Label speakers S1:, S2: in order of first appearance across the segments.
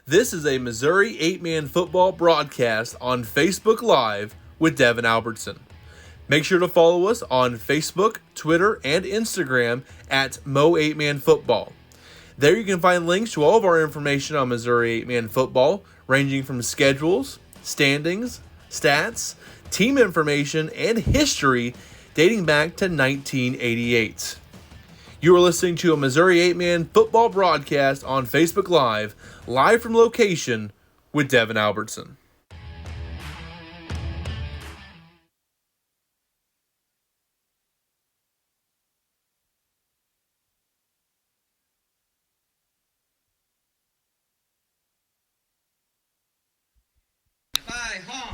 S1: This is a Missouri 8-Man football broadcast on Facebook Live with Devin Albertson. Make sure to follow us on Facebook, Twitter, and Instagram at Mo 8-Man Football. There you can find links to all of our information on Missouri 8-Man football, ranging from schedules, standings, stats, team information, and history dating back to 1988. You are listening to a Missouri 8-Man football broadcast on Facebook live from location with Devin Albertson.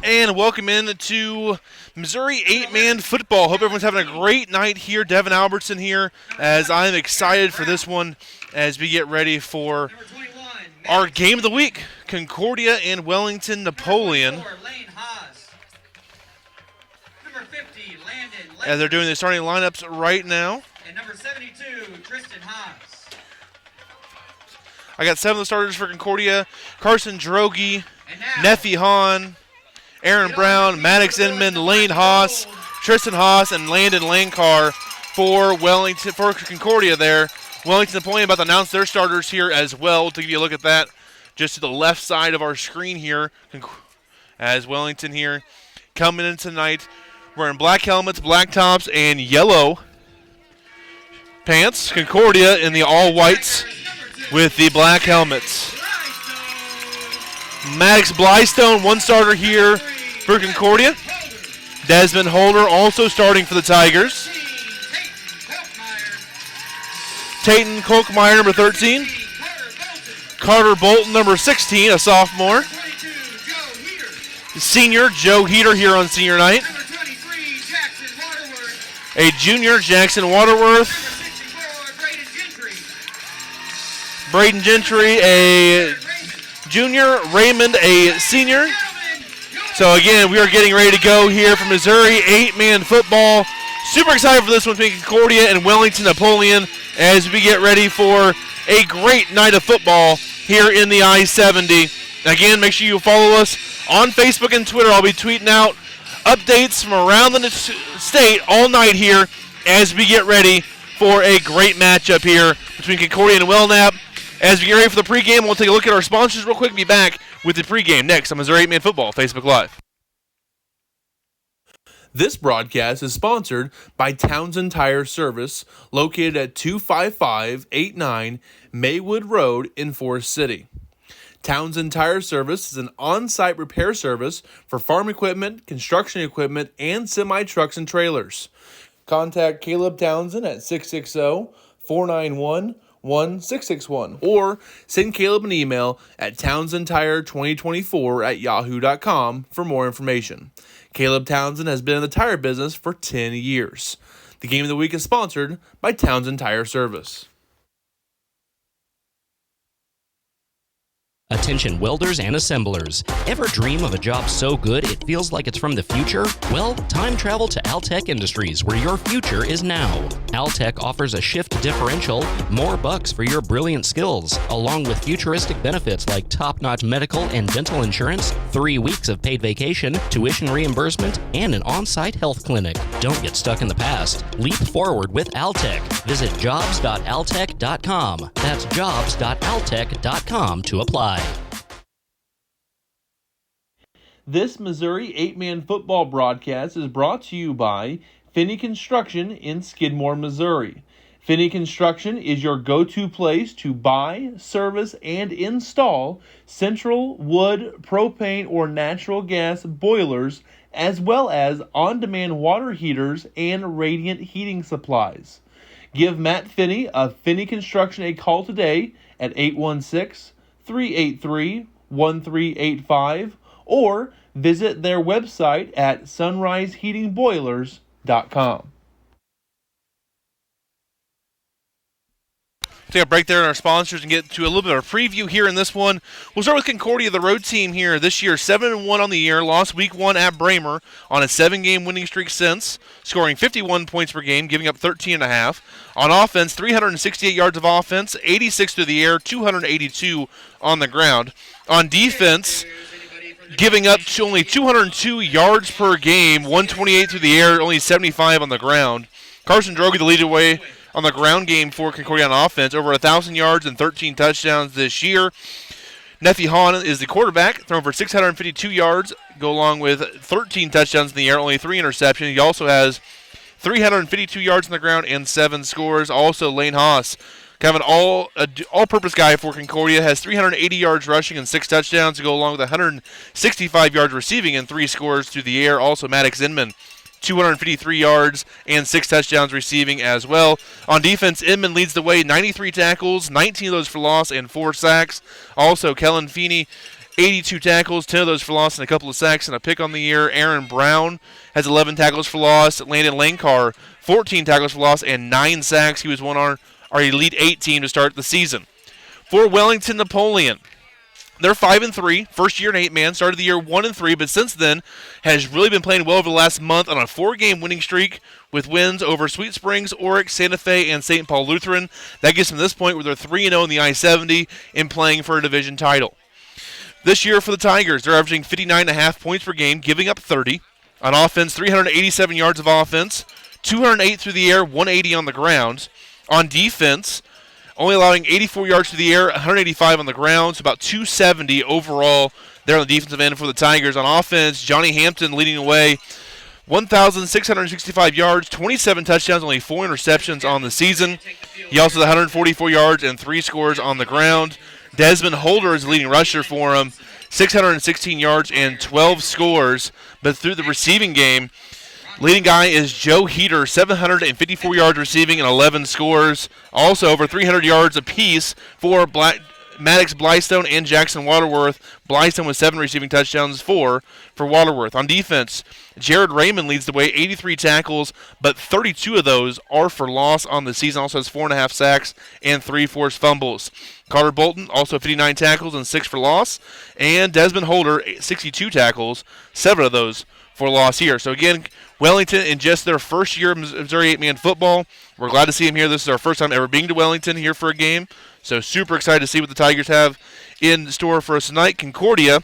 S1: And welcome in to Missouri 8-Man football. Hope everyone's having a great night here. Devin Albertson here, as I'm excited for this one as we get ready for our game of the week, Concordia and Wellington-Napoleon. As they're doing the starting lineups right now.
S2: And number 72, Tristan Haas.
S1: I got 7 of the starters for Concordia: Carson Droege, Nephi Hahn, Aaron Brown, Maddox Inman, Lane Haas, Tristan Haas, and Landon Lankar for Concordia there. Wellington-Napoleon about to announce their starters here as well. To give you a look at that, just to the left side of our screen here, as Wellington here coming in tonight, wearing black helmets, black tops, and yellow pants. Concordia in the all whites with the black helmets. Maddox Blystone, one starter here for Concordia. Desmond Holder also starting for the Tigers. Tayton Kolkmeyer, number 13. Carter Bolton, number 16, a sophomore. Senior Joe Heater here on senior night. A junior, Jackson Waterworth. Braden Gentry, a junior, Raymond, a senior. So again, we are getting ready to go here for Missouri 8-Man football. Super excited for this one between Concordia and Wellington-Napoleon as we get ready for a great night of football here in the I-70. Again, make sure you follow us on Facebook and Twitter. I'll be tweeting out updates from around the state all night here as we get ready for a great matchup here between Concordia and Wellnap. As we get ready for the pregame, we'll take a look at our sponsors real quick and be back with the pregame next on Missouri 8-Man Football Facebook Live. This broadcast is sponsored by Townsend Tire Service, located at 25589 Maywood Road in Forest City. Townsend Tire Service is an on-site repair service for farm equipment, construction equipment, and semi-trucks and trailers. Contact Caleb Townsend at 660-491-1661 or send Caleb an email at townsendtire2024@yahoo.com for more information. Caleb Townsend has been in the tire business for 10 years. The game of the week is sponsored by Townsend Tire Service.
S3: Attention welders and assemblers. Ever dream of a job so good it feels like it's from the future? Well, time travel to Altec Industries, where your future is now. Altec offers a shift differential, more bucks for your brilliant skills, along with futuristic benefits like top-notch medical and dental insurance, 3 weeks of paid vacation, tuition reimbursement, and an on-site health clinic. Don't get stuck in the past. Leap forward with Altec. Visit jobs.altec.com. That's jobs.altec.com to apply.
S1: This Missouri 8-Man football broadcast is brought to you by Finney Construction in Skidmore, Missouri. Finney Construction is your go-to place to buy, service, and install central wood, propane, or natural gas boilers, as well as on-demand water heaters and radiant heating supplies. Give Matt Finney of Finney Construction a call today at 816-383-1385 or visit their website at sunriseheatingboilers.com. Take a break there in our sponsors and get to a little bit of a preview here in this one. We'll start with Concordia, the road team here this year, 7-1 on the year, lost week 1 at Bramer on a 7-game winning streak since, scoring 51 points per game, giving up 13.5. On offense, 368 yards of offense, 86 through the air, 282 on the ground. On defense, giving up to only 202 yards per game, 128 through the air, only 75 on the ground. Carson Droege, the lead away on the ground game for Concordia on offense, over 1,000 yards and 13 touchdowns this year. Nephi Hahn is the quarterback, thrown for 652 yards, go along with 13 touchdowns in the air, only 3 interceptions. He also has 352 yards on the ground and 7 scores. Also, Lane Haas, kind of an all-purpose guy for Concordia, has 380 yards rushing and 6 touchdowns to go along with 165 yards receiving and 3 scores through the air. Also, Maddox Inman, 253 yards and 6 touchdowns receiving as well. On defense, Inman leads the way, 93 tackles, 19 of those for loss and 4 sacks. Also, Kellen Feeney, 82 tackles, 10 of those for loss and a couple of sacks and a pick on the year. Aaron Brown has 11 tackles for loss. Landon Lankar, 14 tackles for loss and 9 sacks. He was one on our Elite 8 team to start the season. For Wellington-Napoleon, they're 5-3, first year in 8-man, started the year 1-3, but since then has really been playing well over the last month on a 4-game winning streak with wins over Sweet Springs, Oryx, Santa Fe, and St. Paul Lutheran. That gets them to this point where they're 3-0 in the I-70 and playing for a division title. This year for the Tigers, they're averaging 59.5 points per game, giving up 30. On offense, 387 yards of offense, 208 through the air, 180 on the ground. On defense, only allowing 84 yards to the air, 185 on the ground, so about 270 overall there on the defensive end for the Tigers. On offense, Johnny Hampton leading away, 1,665 yards, 27 touchdowns, only 4 interceptions on the season. He also has 144 yards and 3 scores on the ground. Desmond Holder is the leading rusher for him, 616 yards and 12 scores. But through the receiving game, leading guy is Joe Heater, 754 yards receiving and 11 scores. Also over 300 yards apiece for Maddox Blystone and Jackson Waterworth. Blystone with 7 receiving touchdowns, 4 for Waterworth. On defense, Jared Raymond leads the way, 83 tackles, but 32 of those are for loss on the season. Also has 4.5 sacks and 3 forced fumbles. Carter Bolton, also 59 tackles and 6 for loss. And Desmond Holder, 62 tackles, 7 of those for loss here. So again, Wellington in just their first year of Missouri 8-man football. We're glad to see him here. This is our first time ever being to Wellington here for a game. So super excited to see what the Tigers have in store for us tonight. Concordia,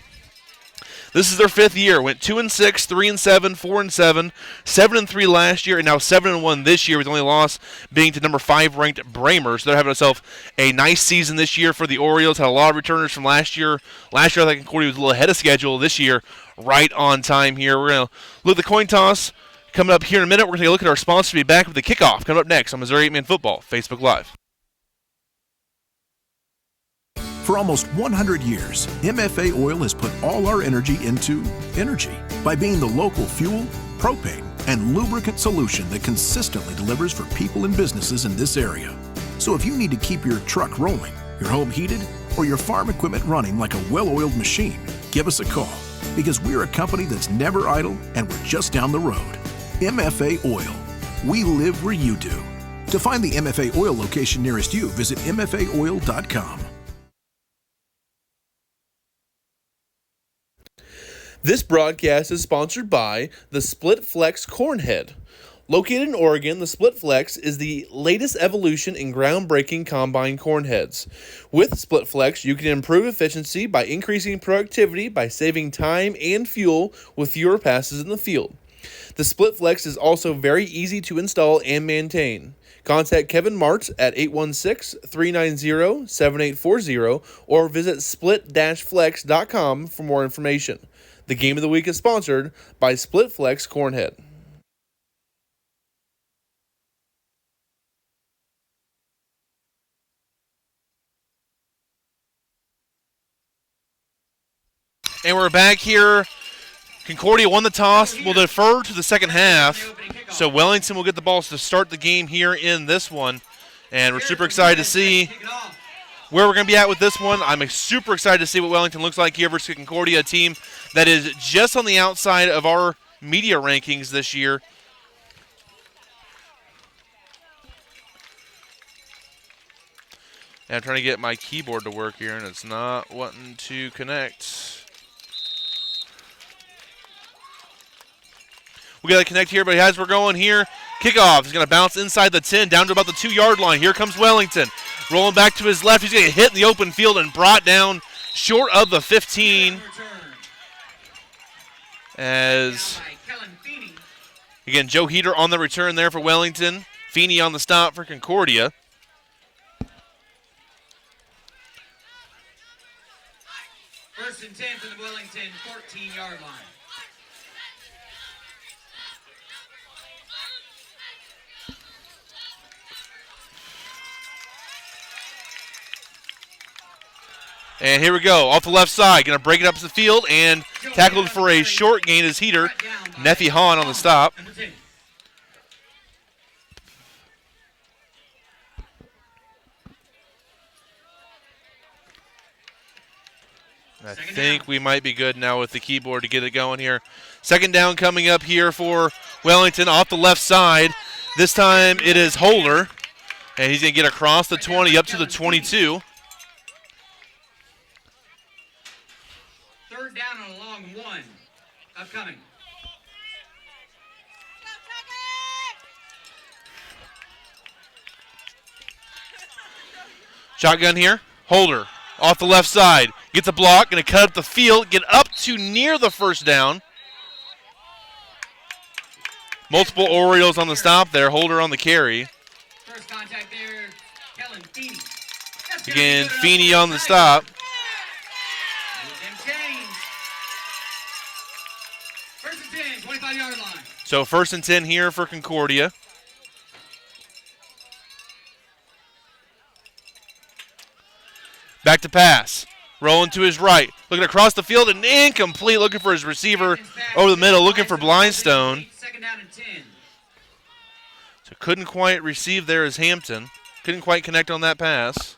S1: this is their 5th year. Went 2-6, 3-7, 4-7, 7-3 last year, and now 7-1 this year, with the only loss being to number 5 ranked Bramer. So they're having themselves a nice season this year for the Orioles. Had a lot of returners from last year. Last year I think Concordia was a little ahead of schedule. This year, right on time here. We're going to look at the coin toss coming up here in a minute. We're going to take a look at our sponsor. Be back with the kickoff coming up next on Missouri 8-Man Football Facebook Live.
S4: For almost 100 years, MFA Oil has put all our energy into energy by being the local fuel, propane, and lubricant solution that consistently delivers for people and businesses in this area. So if you need to keep your truck rolling, your home heated, or your farm equipment running like a well-oiled machine, give us a call, because we're a company that's never idle and we're just down the road. MFA Oil. We live where you do. To find the MFA Oil location nearest you, visit mfaoil.com.
S1: This broadcast is sponsored by the Split Flex Cornhead. Located in Oregon, the Split Flex is the latest evolution in groundbreaking combine cornheads. With Split Flex, you can improve efficiency by increasing productivity by saving time and fuel with fewer passes in the field. The Split Flex is also very easy to install and maintain. Contact Kevin Martz at 816-390-7840 or visit split-flex.com for more information. The game of the week is sponsored by Split Flex Cornhead. And we're back here. Concordia won the toss. Will defer to the second half. So Wellington will get the balls to start the game here in this one. And we're super excited to see where we're going to be at with this one. I'm super excited to see what Wellington looks like here versus Concordia, a team that is just on the outside of our media rankings this year. And I'm trying to get my keyboard to work here, and it's not wanting to connect. We got to connect here, but as we're going here, kickoff is going to bounce inside the 10, down to about the 2-yard line. Here comes Wellington. Rolling back to his left. He's going to get hit in the open field and brought down short of the 15. As, again, Joe Heater on the return there for Wellington. Feeney on the stop for Concordia.
S2: First and 10 for the Wellington 14-yard line.
S1: And here we go, off the left side. Going to break it up to the field and tackled for a short gain as Heater. Neffy Hahn on the stop. I think we might be good now with the keyboard to get it going here. Second down coming up here for Wellington off the left side. This time it is Holder, and he's going to get across the 20 up to the 22.
S2: Third down and a long one upcoming.
S1: Shotgun here. Holder off the left side. Gets a block. Going to cut up the field. Get up to near the first down. Multiple Orioles on the stop there. Holder on the carry.
S2: First contact there, Kellen Feeney.
S1: Again, Feeney on the stop.
S2: First and 10, 25-yard line.
S1: So first and 10 here for Concordia. Back to pass. Rolling to his right. Looking across the field and incomplete. Looking for his receiver over the middle. Looking for Blindstone.
S2: Second down and 10.
S1: So couldn't quite receive there as Hampton. Couldn't quite connect on that pass.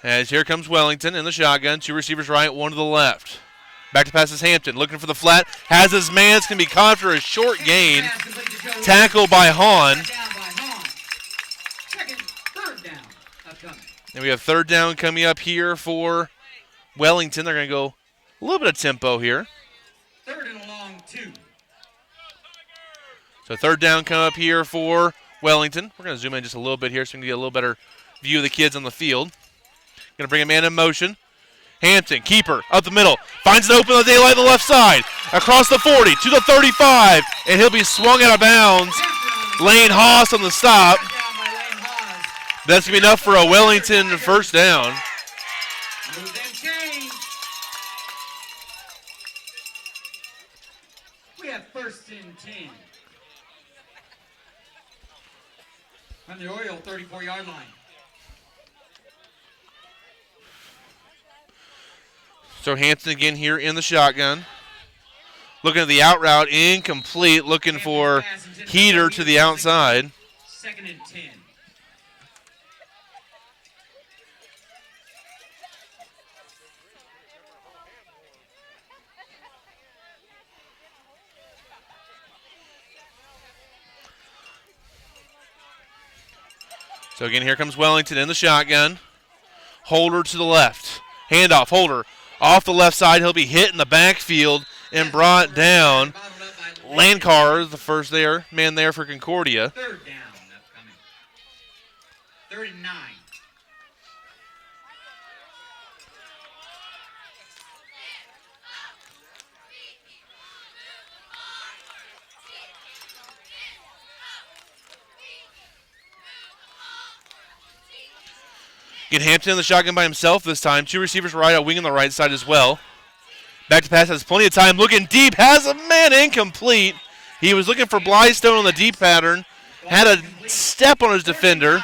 S1: As here comes Wellington in the shotgun. Two receivers right, one to the left. Back to pass is Hampton. Looking for the flat. Has his man. It's going to be caught for a short gain. Tackle by Hahn.
S2: Third down upcoming.
S1: And we have third down coming up here for Wellington. They're going to go a little bit of tempo here.
S2: Third and a long 2.
S1: So third down come up here for Wellington. We're going to zoom in just a little bit here so we can get a little better view of the kids on the field. Going to bring a man in motion. Hampton, keeper, up the middle. Finds it open on the daylight on the left side. Across the 40 to the 35. And he'll be swung out of bounds. Lane Haas on the stop. That's going to be enough for a Wellington first down.
S2: Move them chains. We have first and 10. From the Oriole 34-yard line.
S1: So Hampton again here in the shotgun. Looking at the out route, incomplete. Looking for Heater to the outside.
S2: Second and 10.
S1: So again, here comes Wellington in the shotgun. Holder to the left. Handoff, Holder off the left side. He'll be hit in the backfield and brought down. Landcar is the first man there for Concordia.
S2: Third down upcoming. Third and 9.
S1: Get Hampton in the shotgun by himself this time. Two receivers right, a wing on the right side as well. Back to pass, has plenty of time. Looking deep, has a man incomplete. He was looking for Blystone on the deep pattern. Had a step on his defender,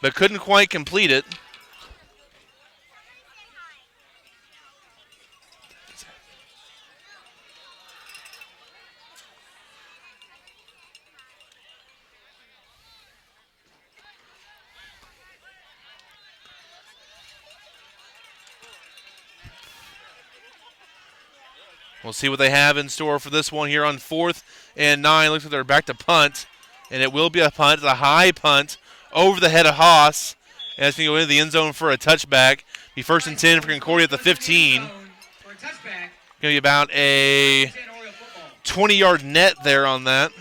S1: but couldn't quite complete it. We'll see what they have in store for this one here on 4th and 9. Looks like they're back to punt, and it will be a punt. It's a high punt over the head of Haas, and it's going to go into the end zone for a touchback. Be 1st and 10 for Concordia at the 15. Going to be about a 20-yard net there on that.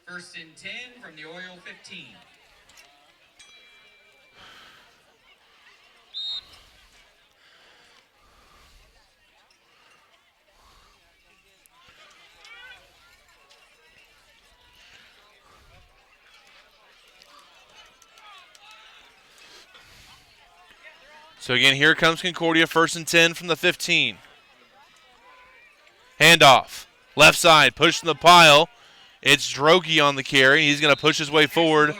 S2: First and 10 from the Oriole 15.
S1: So again, here comes Concordia, 1st and 10 from the 15. Handoff. Left side, push from the pile. It's Drogi on the carry. He's going to push his way forward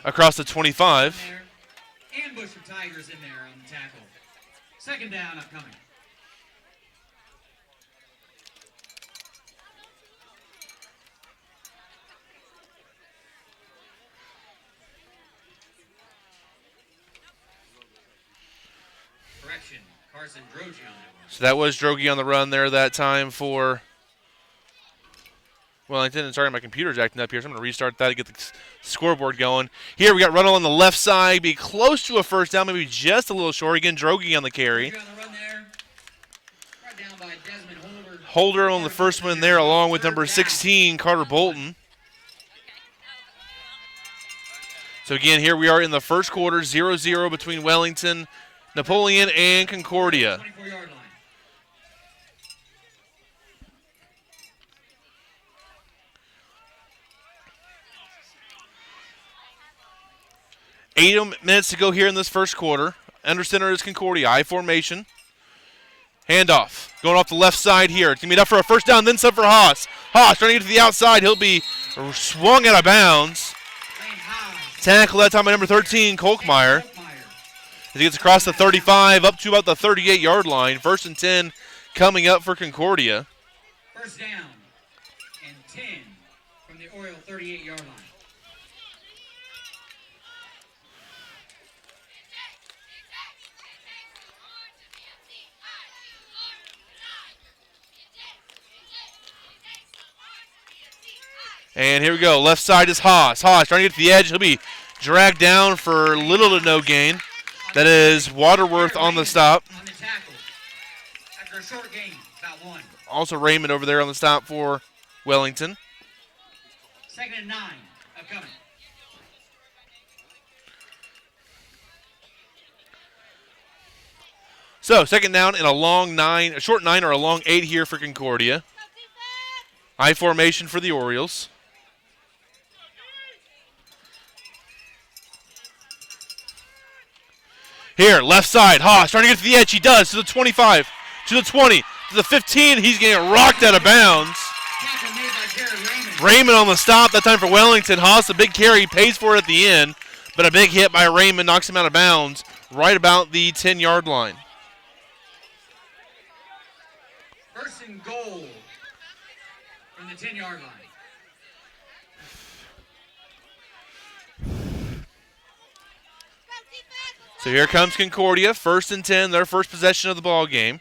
S1: across the 25.
S2: Ambush of Tigers in there on the tackle. Second down upcoming. Correction, Carson Drogi on that one.
S1: So that was Drogi on the run there that time for Wellington. And sorry, my computer's acting up here, so I'm going to restart that to get the scoreboard going. Here we got Runnell on the left side, be close to a first down, maybe just a little short. Again, Drogi on the carry. Holder on the first one there, along with number 16, Carter Bolton. So again, here we are in the first quarter, 0-0 between Wellington-Napoleon and Concordia.
S2: 24-yard line.
S1: Eight minutes to go here in this first quarter. Under center is Concordia. I formation. Handoff. Going off the left side here. It's going to be enough for a first down, then some for Haas. Haas trying to get to the outside. He'll be swung out of bounds. Tackle that time by number 13, Kolkmeyer. As he gets across the 35 up to about the 38-yard line. 1st and 10 coming up for Concordia.
S2: First down and 10 from the Oriole 38-yard line.
S1: And here we go. Left side is Haas. Haas trying to get to the edge. He'll be dragged down for little to no gain. That is Waterworth on the stop.
S2: On the tackle. After a short gain, about one.
S1: Also Raymond over there on the stop for Wellington.
S2: 2nd and 9 upcoming.
S1: So, second down and a short 9 or a long 8 here for Concordia. I formation for the Orioles. Here, left side, Haas trying to get to the edge. He does, to the 25, to the 20, to the 15. He's getting rocked out of bounds.
S2: Tackle made by Jared Raymond.
S1: Raymond on the stop, that time for Wellington. Haas, a big carry, pays for it at the end, but a big hit by Raymond knocks him out of bounds right about the 10-yard line.
S2: First and goal from the 10-yard line.
S1: So here comes Concordia, 1st and 10, their first possession of the ball game.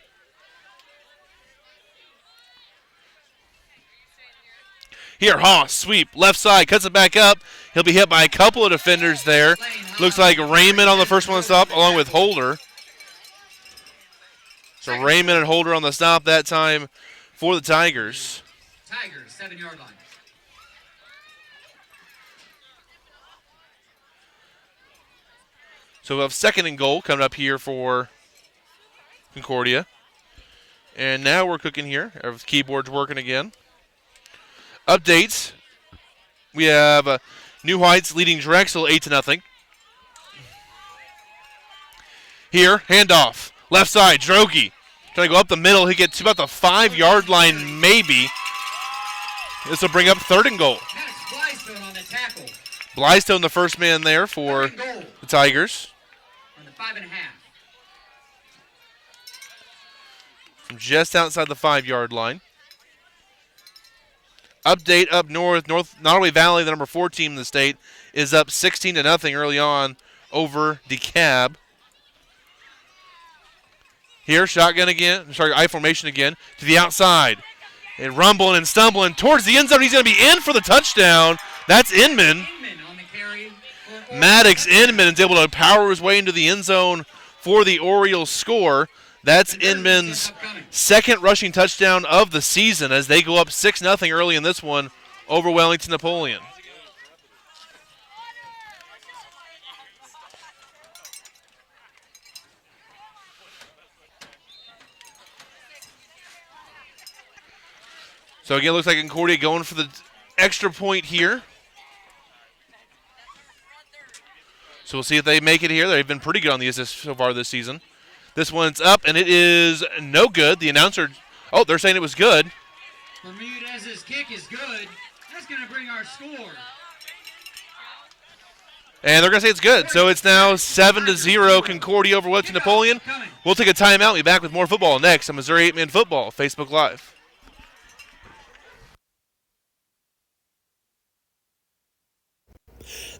S1: Here, Haas, sweep, left side, cuts it back up. He'll be hit by a couple of defenders there. Looks like Raymond on the first one to stop, along with Holder. So Raymond and Holder on the stop that time for the Tigers.
S2: Tigers, 7-yard line.
S1: So we'll have 2nd and goal coming up here for Concordia. And now we're cooking here. Our keyboard's working again. Updates. We have New Heights leading Drexel 8-0. Here, handoff. Left side, Drogi. Trying to go up the middle. He gets to about the 5-yard line, maybe. This will bring up 3rd and goal.
S2: That's Blystone on the tackle.
S1: Blystone, the first man there for the Tigers.
S2: On the 5.5.
S1: From just outside the 5-yard line. update up north. North Nottoway Valley, the number 4 team in the state, is up 16-0 early on over DeKalb. Here, shotgun again. Sorry, I formation again to the outside. And rumbling and stumbling towards the end zone. He's going to be in for the touchdown. That's Inman. Maddox Inman is able to power his way into the end zone for the Orioles score. That's Inman's second rushing touchdown of the season as they go up 6-0 early in this one over Wellington-Napoleon. So again, it looks like Concordia going for the extra point here. So we'll see if they make it here. They've been pretty good on the assists so far this season. This one's up, and it is no good. The announcer, they're saying it was good.
S2: Bermudez's kick is good. That's going to bring our score.
S1: And they're going to say it's good. So it's now 7-0 Concordia over Wellington-Napoleon. We'll take a timeout. We'll be back with more football next on Missouri 8-Man Football, Facebook Live.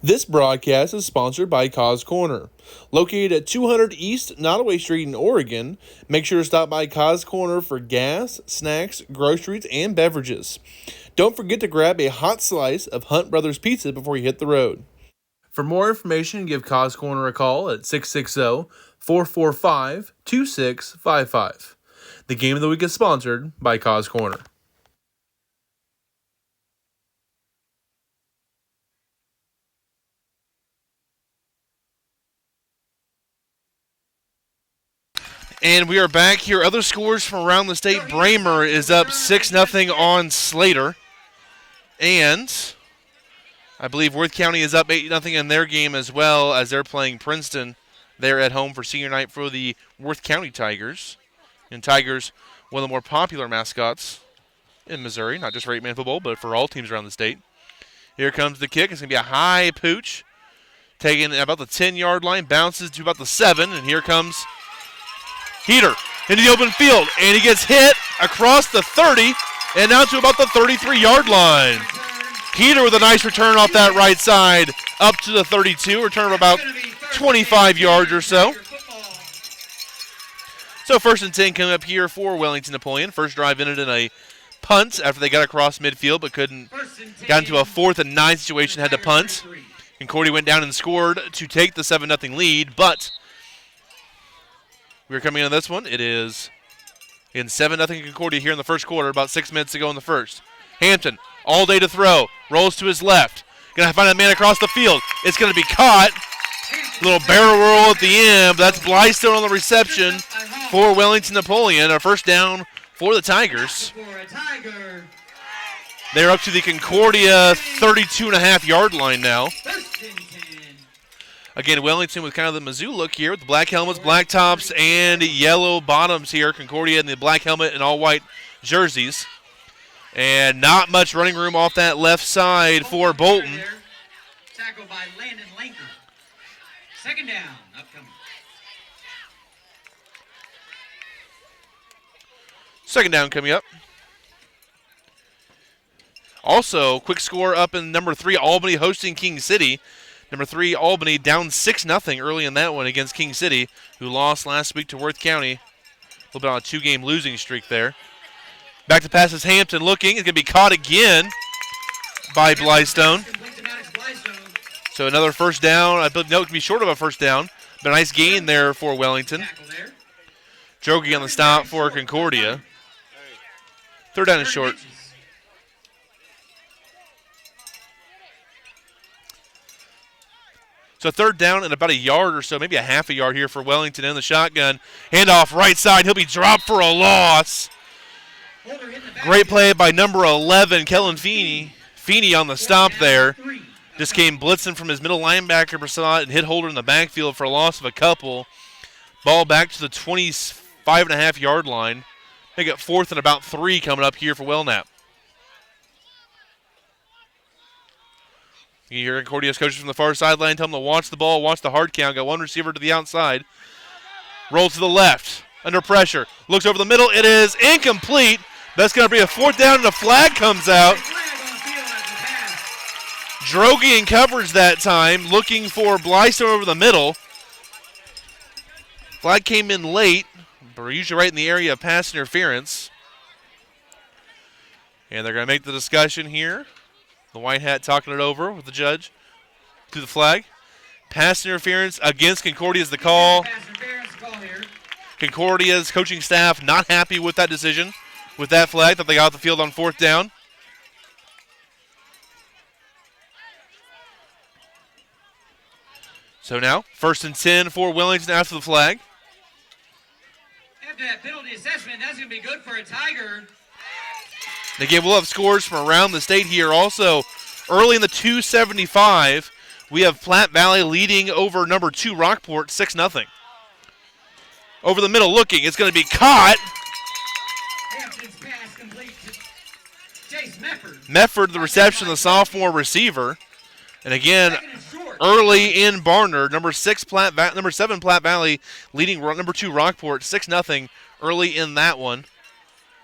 S1: This broadcast is sponsored by Cause Corner. Located at 200 East Nottoway Street in Oregon, make sure to stop by Cause Corner for gas, snacks, groceries, and beverages. Don't forget to grab a hot slice of Hunt Brothers Pizza before you hit the road. For more information, give Cause Corner a call at 660-445-2655. The game of the week is sponsored by Cause Corner. And we are back here. Other scores from around the state. Bramer is up 6-0 on Slater. And I believe Worth County is up 8-0 in their game as well as they're playing Princeton. They're at home for senior night for the Worth County Tigers. And Tigers, one of the more popular mascots in Missouri, not just for 8-man football, but for all teams around the state. Here comes the kick. It's going to be a high pooch. Taken about the 10-yard line, bounces to about the 7, and here comes Heater into the open field, and he gets hit across the 30 and now to about the 33-yard line. Heater with a nice return off that right side up to the 32, return of about 25 yards or so. So 1st and 10 coming up here for Wellington-Napoleon. First drive ended in a punt after they got across midfield but couldn't. Got into a 4th and 9 situation, had to punt. Concordia went down and scored to take the 7-0 lead, but we're coming into this one. It is in 7-0 Concordia here in the first quarter, about 6 minutes to go in the first. Hampton, all day to throw, rolls to his left. Going to find a man across the field. It's going to be caught. Little barrel roll at the end, but that's Blystone on the reception for Wellington-Napoleon. A first down for the Tigers. They're up to the Concordia 32.5-yard line now. Again, Wellington with kind of the Mizzou look here with the black helmets, black tops, and yellow bottoms here. Concordia in the black helmet and all white jerseys. And not much running room off that left side for Bolton.
S2: Tackled by Landon Lanker. 2nd down, upcoming.
S1: 2nd down coming up. Also, quick score up in number 3, Albany hosting King City. Number 3, Albany down 6-0 early in that one against King City, who lost last week to Worth County. A little bit on a 2-game losing streak there. Back to pass is Hampton looking. It's going to be caught again by Blystone. So another first down. I believe, no, it can be short of a first down, but a nice gain there for Wellington. Drogi on the stop for Concordia. 3rd down and short. So 3rd down and about a yard or so, maybe a half a yard here for Wellington in the shotgun. Handoff right side. He'll be dropped for a loss. Great play by number 11, Kellen Feeney. Feeney on the stop there. Just came blitzing from his middle linebacker Prasad and hit Holder in the backfield for a loss of a couple. Ball back to the 25.5-yard line. They got 4th and about 3 coming up here for Wellnap. You hear Concordia's coaches from the far sideline tell them to watch the ball, watch the hard count. Got one receiver to the outside. Roll to the left. Under pressure. Looks over the middle. It is incomplete. That's going to be a 4th down and a flag comes out. Drogi in coverage that time, looking for Blystone over the middle. Flag came in late, but we're usually right in the area of pass interference. And they're going to make the discussion here. The white hat talking it over with the judge to the flag. Pass interference against Concordia is the call.
S2: Pass interference call here.
S1: Concordia's coaching staff not happy with that decision, with that flag that they got off the field on 4th down. So now, 1st and 10 for Wellington after the flag.
S2: After that penalty assessment, that's going to be good for a Tiger.
S1: Again, we'll have scores from around the state here. Also, early in the 275, we have Platte Valley leading over number 2 Rockport 6-0. Over the middle looking, it's going to be caught.
S2: Hampton's pass complete to Chase Mefford.
S1: Mefford, the reception, the sophomore receiver. And again,
S2: Second and short.
S1: early in Barnard, number 7 Platte Valley leading number 2 Rockport 6-0 early in that one.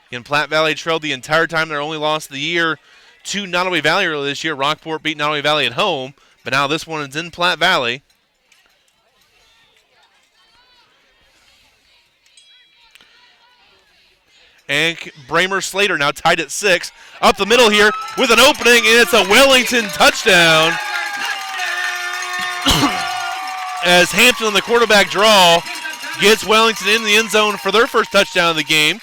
S1: Again, Platte Valley trailed the entire time. Their only loss of the year to Nottoway Valley earlier this year. Rockport beat Nottoway Valley at home, but now this one is in Platte Valley. And Bramer Slater now tied at 6. Up the middle here with an opening, and it's a Wellington touchdown. As Hampton on the quarterback draw gets Wellington in the end zone for their first touchdown of the game.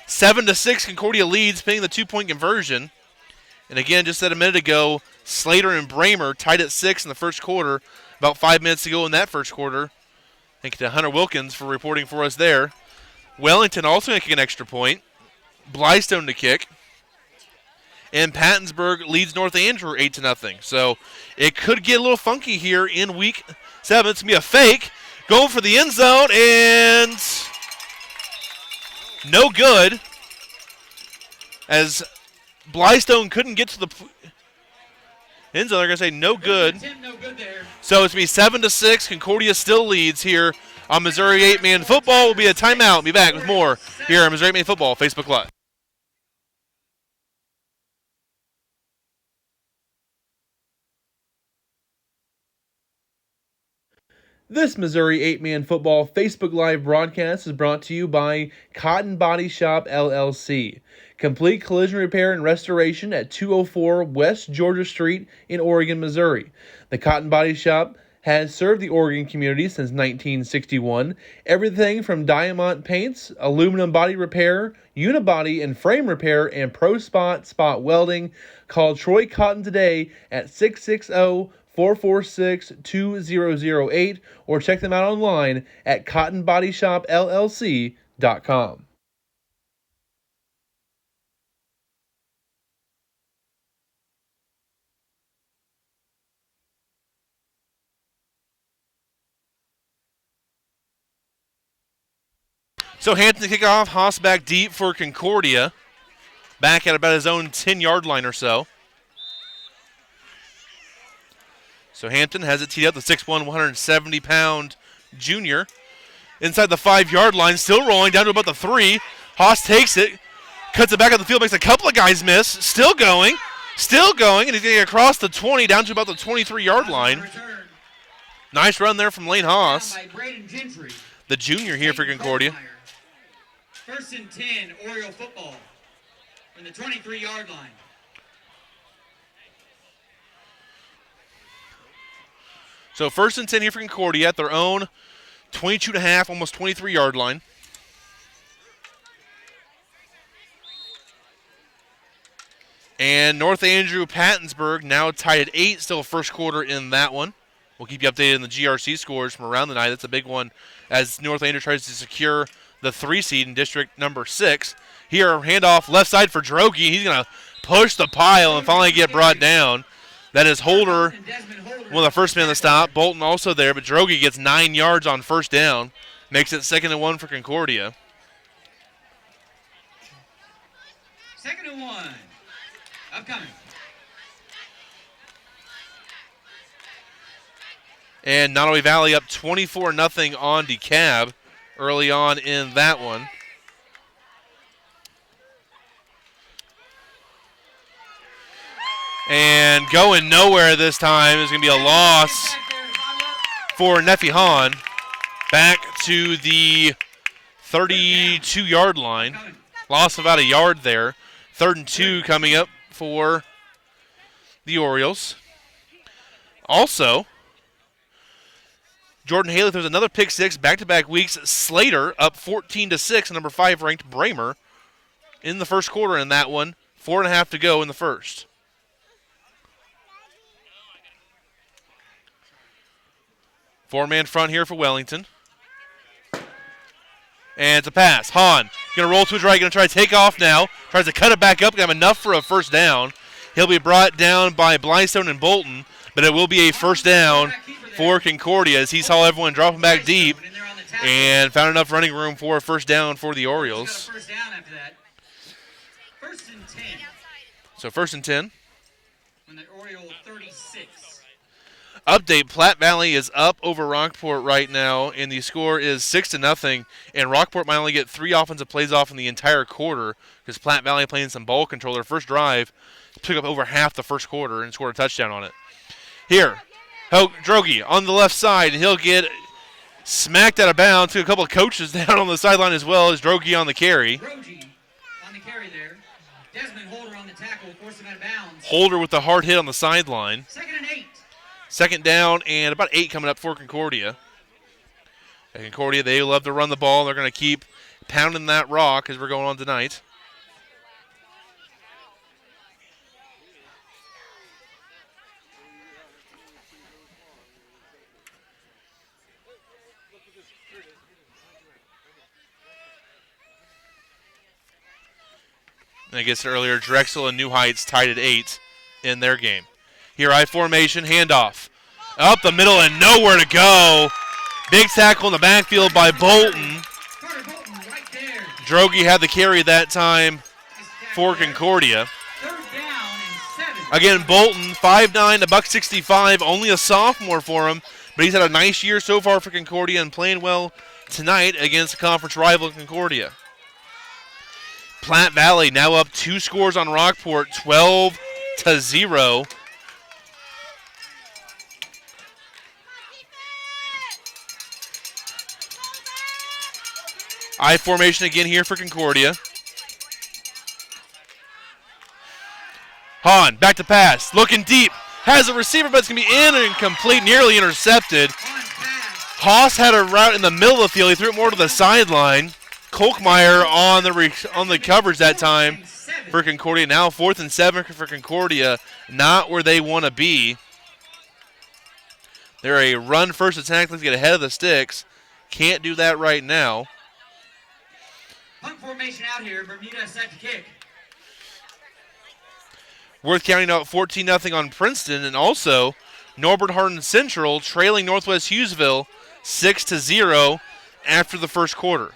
S1: 7-6, Concordia leads, pinning the 2-point conversion. And again, just said a minute ago, Slater and Bramer tied at 6 in the first quarter. About 5 minutes to go in that first quarter. Thank you to Hunter Wilkins for reporting for us there. Wellington also making an extra point. Blystone to kick. And Pattonsburg leads North Andrew 8-0. So it could get a little funky here in week 7. It's going to be a fake. Going for the end zone, and no good. As Blystone couldn't get to the end zone, they're going to say no good.
S2: No good there.
S1: So it's going to be 7-6. Concordia still leads here on Missouri 8-Man Football. Will be a timeout. Be back with more here on Missouri 8-Man Football Facebook Live. This Missouri 8-Man Football Facebook Live broadcast is brought to you by Cotton Body Shop, LLC. Complete collision repair and restoration at 204 West Georgia Street in Oregon, Missouri. The Cotton Body Shop has served the Oregon community since 1961. Everything from diamond paints, aluminum body repair, unibody and frame repair, and pro spot welding. Call Troy Cotton today at 660-446-2008 or check them out online at cottonbodyshopllc.com. So Hampton to kick off, Haas back deep for Concordia. Back at about his own 10-yard line or so. So Hampton has it teed up, the 6'1", 170-pound junior. Inside the 5-yard line, still rolling down to about the 3. Haas takes it, cuts it back on the field, makes a couple of guys miss. Still going, and he's going to get across the 20 down to about the 23-yard line. Nice run there from Lane Haas, the junior here for Concordia.
S2: 1st and 10, Oriole football from the 23-yard line.
S1: So 1st and 10 here for Concordia at their own 22.5, almost 23-yard line. And North Andrew Pattonsburg now tied at 8, still first quarter in that one. We'll keep you updated on the GRC scores from around the night. That's a big one as North Andrew tries to secure the 3 seed in district number 6. Here, handoff left side for Drogi. He's going to push the pile and finally get brought down. That is Holder, one of the first men to stop. Bolton also there, but Drogi gets 9 yards on first down. Makes it 2nd and 1 for Concordia.
S2: 2nd and 1. Upcoming.
S1: And Nottoway Valley up 24-0 on DeKalb early on in that one. And going nowhere this time is going to be a loss for Nephi Hahn. Back to the 32-yard line. Loss of about a yard there. 3rd and 2 coming up for the Orioles. Also, Jordan Haley throws another pick six, back-to-back weeks. Slater up 14-6, number 5 ranked Bramer in the first quarter in that one. 4.5 to go in the first. Four-man front here for Wellington. And it's a pass. Hahn going to roll to his right, going to try to take off now. Tries to cut it back up, going to have enough for a first down. He'll be brought down by Blystone and Bolton, but it will be a first down for Concordia as he saw everyone dropping back deep and found enough running room for a first down for the Orioles.
S2: First down after that. 1st and 10.
S1: So 1st and 10.
S2: When the Oriole 36.
S1: Update, Platte Valley is up over Rockport right now, and the score is 6-0, and Rockport might only get 3 offensive plays off in the entire quarter because Platte Valley playing some ball control. Their first drive took up over half the first quarter and scored a touchdown on it. Here, Drogi on the left side, and he'll get smacked out of bounds. Took a couple of coaches down on the sideline as well as Drogi on the carry.
S2: Drogi on the carry there. Desmond Holder on the tackle, forced him out of bounds.
S1: Holder with the hard hit on the sideline.
S2: 2nd and 8.
S1: 2nd down and about 8 coming up for Concordia. And Concordia, they love to run the ball. They're going to keep pounding that rock as we're going on tonight. And I guess earlier, Drexel and New Heights tied at 8 in their game. Here, I formation, handoff. Up the middle and nowhere to go. Big tackle in the backfield by Bolton.
S2: Carter Bolton right there.
S1: Drogi had the carry that time for Concordia.
S2: 3rd down and 7.
S1: Again, Bolton, 5'9", $165, only a sophomore for him, but he's had a nice year so far for Concordia and playing well tonight against the conference rival Concordia. Platte Valley now up 2 scores on Rockport, 12-0. I formation again here for Concordia. Hahn, back to pass, looking deep, has a receiver, but it's going to be in and incomplete, nearly intercepted. Haas had a route in the middle of the field. He threw it more to the sideline. Kolkmeyer on the coverage that time for Concordia. Now 4th and 7 for Concordia, not where they want to be. They're a run-first attack. Let's get ahead of the sticks. Can't do that right now.
S2: Punt formation out here. Bermuda set to kick.
S1: Worth County now at 14-0 on Princeton, and also Norbert Hardin Central trailing Northwest Hughesville 6-0 after the first quarter.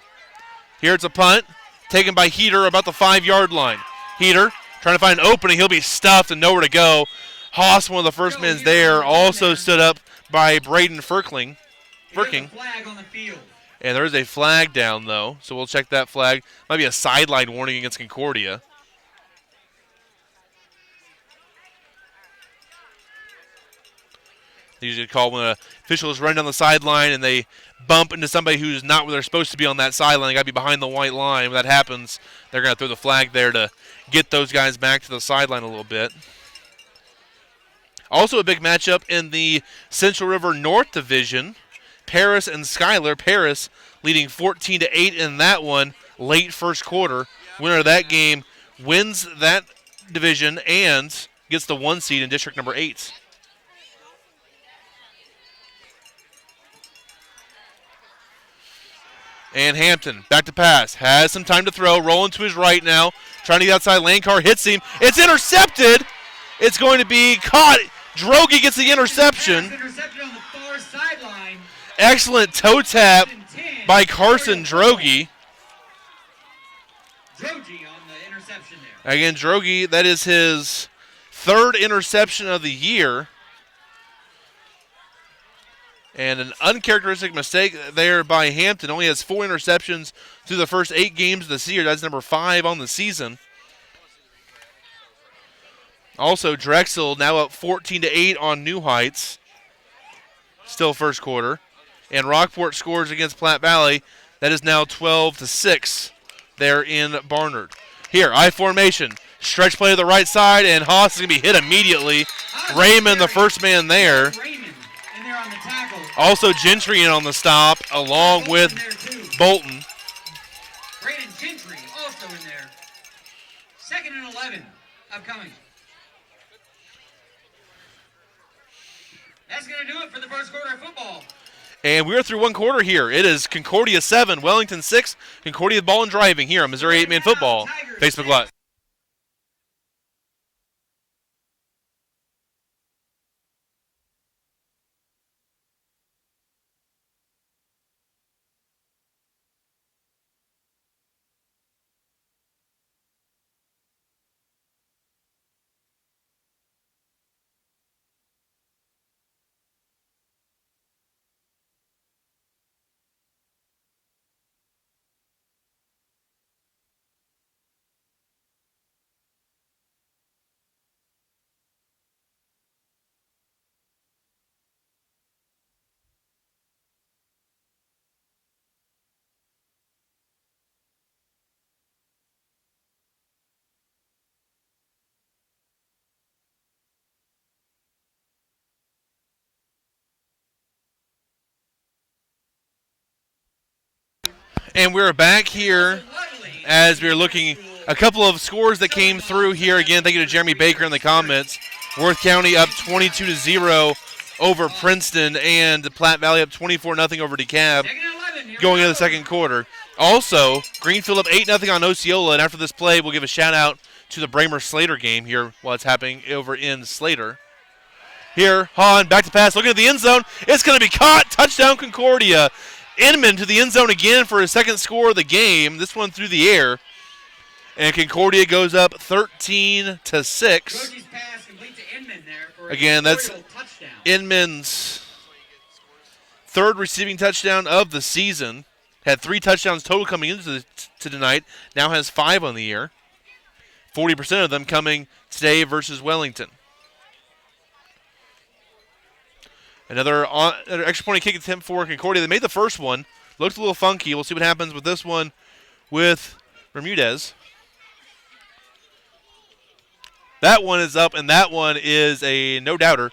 S1: Here it's a punt taken by Heater about the 5-yard line. Heater trying to find an opening. He'll be stuffed and nowhere to go. Haas, one of the first men there, also stood up by Braden Firking.
S2: Flag on the field.
S1: And there is a flag down, though, so we'll check that flag. Might be a sideline warning against Concordia. They usually call when an official is running down the sideline and they bump into somebody who's not where they're supposed to be on that sideline. They got to be behind the white line. When that happens, they're going to throw the flag there to get those guys back to the sideline a little bit. Also a big matchup in the Central River North Division. Paris and Schuyler. Paris leading 14-8 in that one late first quarter. Winner of that game wins that division and gets the 1 seed in district number 8. And Hampton, back to pass, has some time to throw, rolling to his right now, trying to get outside, Lankar hits him, it's intercepted! It's going to be caught, Drogi gets the interception.
S2: Intercepted on the far sideline.
S1: Excellent toe tap by Carson Drogi.
S2: Drogi on the interception there.
S1: Again, Drogi, that is his 3rd interception of the year. And an uncharacteristic mistake there by Hampton. Only has 4 interceptions through the first 8 games of the year. That's number 5 on the season. Also, Drexel now up 14-8 on New Heights. Still first quarter. And Rockport scores against Platte Valley. That is now 12-6 there in Barnard. Here, I formation. Stretch play to the right side, and Haas is going to be hit immediately. Raymond, the first man there.
S2: Raymond in there on the tackle.
S1: Also Gentry in on the stop, along with Bolton.
S2: Braden Gentry also in there. 2nd and 11 upcoming. That's going to do it for the first quarter of football.
S1: And we're through one quarter here. It is Concordia 7, Wellington 6. Concordia the ball and driving here on Missouri 8-Man Football. Facebook Live. And we're back here as we're looking a couple of scores that came through here. Again, thank you to Jeremy Baker in the comments. Worth County up 22-0 over Princeton, and Platte Valley up 24-0 over DeKalb going into the second quarter. Also, Greenfield up 8-0 on Osceola, and after this play, we'll give a shout-out to the Bramer-Slater game here while it's happening over in Slater. Here, Hahn, back to pass, looking at the end zone. It's going to be caught. Touchdown, Concordia. Inman to the end zone again for his second score of the game. This one through the air. And Concordia goes up 13-6. Again, that's Inman's third receiving touchdown of the season. Had 3 touchdowns total coming into tonight. Now has 5 on the year. 40% of them coming today versus Wellington. Another extra point kick attempt for Concordia. They made the first one. Looked a little funky. We'll see what happens with this one with Bermudez. That one is up, and that one is a no-doubter.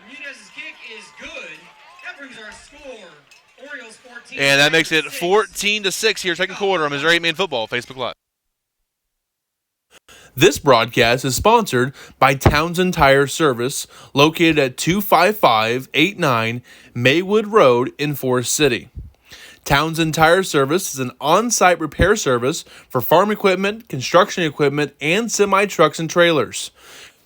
S2: Bermudez's kick is good. That brings our score. Orioles 14.
S1: And that makes it 14-6 here, second quarter on Missouri 8-Man Football, Facebook Live. This broadcast is sponsored by Townsend Tire Service, located at 25589 Maywood Road in Forest City. Townsend Tire Service is an on-site repair service for farm equipment, construction equipment, and semi-trucks and trailers.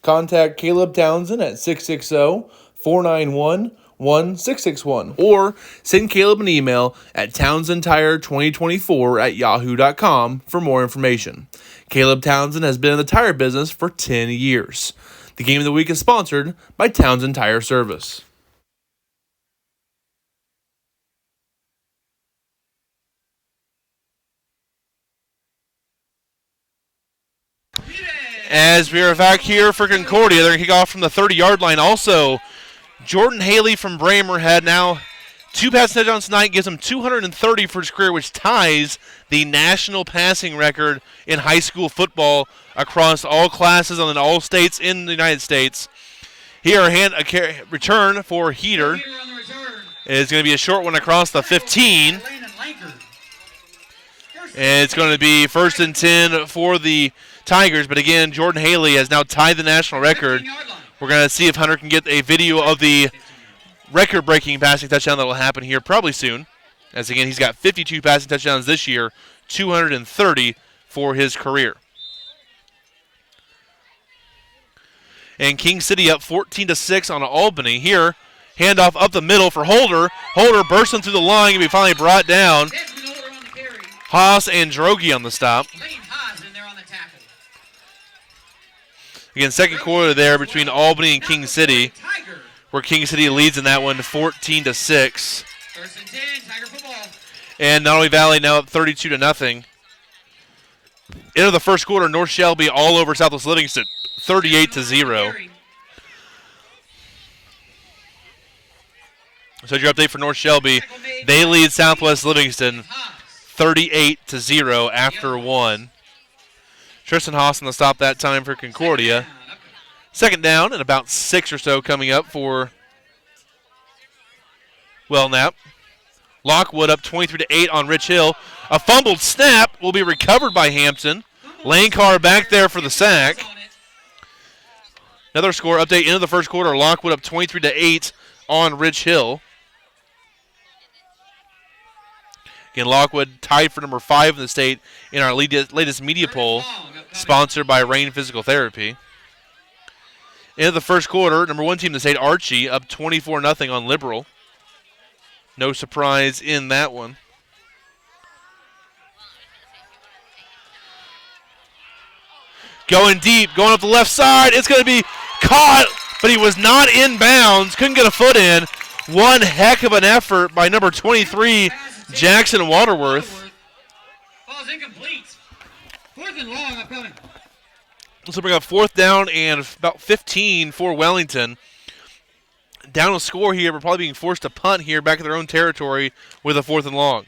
S1: Contact Caleb Townsend at 660-491-1661 or send Caleb an email at townsendtire2024@yahoo.com for more information. Caleb Townsend has been in the tire business for 10 years. The Game of the Week is sponsored by Townsend Tire Service. As we are back here for Concordia, they're going to kick off from the 30-yard line. Also, Jordan Haley from Bramer had now 2 passing touchdowns tonight, gives him 230 for his career, which ties the national passing record in high school football across all classes and in all states in the United States. Here, a return for Heater is going to be a short one across the 15. And it's going to be 1st and 10 for the Tigers. But again, Jordan Haley has now tied the national record. We're going to see if Hunter can get a video of the record-breaking passing touchdown that will happen here probably soon. As again, he's got 52 passing touchdowns this year, 230 for his career. And King City up 14-6 on Albany. Here, handoff up the middle for Holder. Holder bursting through the line and be finally brought down. Haas and Drogi on the stop. Again, second quarter there between Albany and King City, where King City leads in that one 14-6. And not only Valley now up 32-0. Into the first quarter, North Shelby all over Southwest Livingston, 38-0. So your update for North Shelby, they lead Southwest Livingston 38-0 after one. Tristan Haas on the stop that time for Concordia. Second down and about 6 or so coming up for Wellnap. Lockwood up 23-8 on Rich Hill. A fumbled snap will be recovered by Hampton. Lane Carr back there for the sack. Another score update into the first quarter. Lockwood up 23-8 on Rich Hill. Again, Lockwood tied for number 5 in the state in our latest media poll, sponsored by Rain Physical Therapy. Into the first quarter, number 1 team in the state, Archie, up 24-0 on Liberal. No surprise in that one. Going deep, going up the left side. It's going to be caught, but he was not in bounds. Couldn't get a foot in. One heck of an effort by number 23, Jackson Waterworth.
S2: Ball's incomplete. 4th and long upcoming.
S1: This will bring up 4th down and about 15 for Wellington. Down a score here, but probably being forced to punt here back in their own territory with a 4th and long.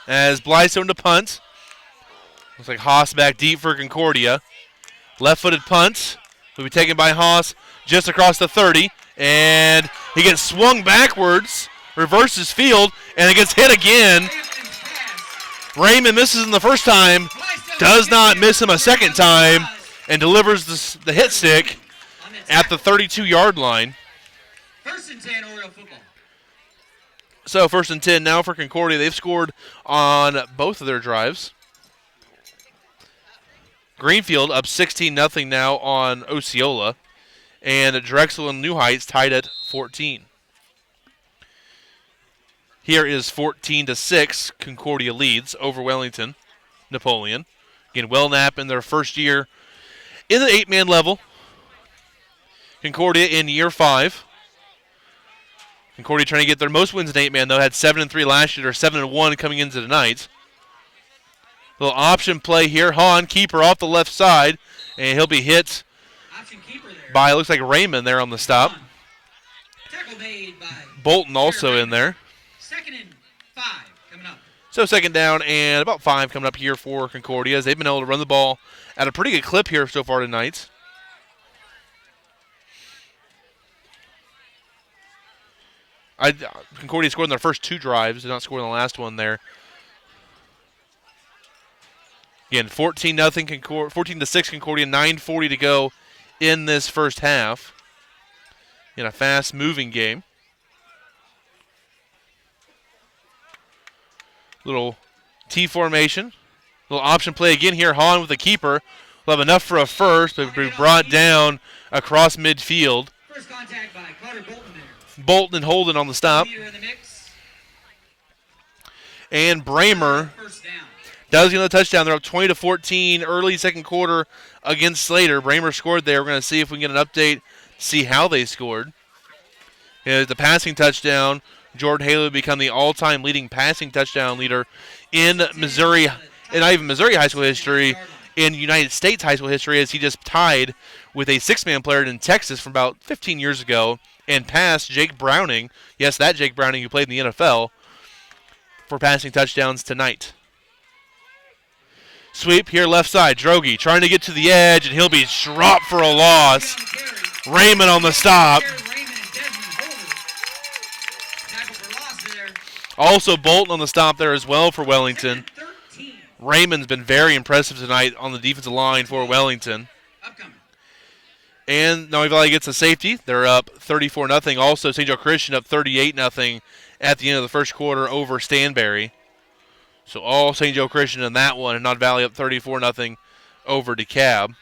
S1: As Blystone to punt. Looks like Haas back deep for Concordia. Left-footed punt will be taken by Haas just across the 30. And he gets swung backwards, reverses field, and it gets hit again. Raymond misses him the first time, does not miss him a second time, and delivers the hit stick at the 32-yard line.
S2: 1st and 10, Oriole football.
S1: So 1st and 10 now for Concordia. They've scored on both of their drives. Greenfield up 16-0 now on Osceola. And Drexel and New Heights tied at 14. Here is 14-6. Concordia leads over Wellington-Napoleon. Again, Wellnap in their first year in the 8-man level. Concordia in year 5. Concordia trying to get their most wins in 8-man, though. Had 7-3 last year, or 7-1 coming into tonight. Little option play here. Hahn, keeper off the left side, and he'll be hit by, looks like Raymond there on the stop.
S2: Tackle made by
S1: Bolton also in there.
S2: 2nd and 5 coming up.
S1: So 2nd down and about 5 coming up here for Concordia, as they've been able to run the ball at a pretty good clip here so far tonight. Concordia scored in their first 2 drives, did not score in the last one there. Again, 14-6 Concordia, 9:40 to go in this first half. In a fast-moving game. Little T formation. Little option play again here. Hahn with the keeper. Will have enough for a first, but will be brought down across midfield.
S2: First contact by Carter Bolton there.
S1: Bolton and Holden on the stop. And Bramer does get another touchdown. They're up 20-14 early second quarter against Slater. Bramer scored there. We're going to see if we can get an update, see how they scored. The passing touchdown. Jordan Haley will become the all-time leading passing touchdown leader in Missouri, and not even Missouri high school history, in United States high school history, as he just tied with a 6-man player in Texas from about 15 years ago and passed Jake Browning. Yes, that Jake Browning who played in the NFL for passing touchdowns tonight. Sweep here left side. Drogi trying to get to the edge, and he'll be dropped for a loss. Raymond on the stop. Also Bolton on the stop there as well for Wellington. Raymond's been very impressive tonight on the defensive line for Wellington. And Noe Valley gets a safety. They're up 34-0. Also, St. Joe Christian up 38-0 at the end of the first quarter over Stanberry. So all St. Joe Christian in that one, and Noe Valley up 34-0 over DeKalb.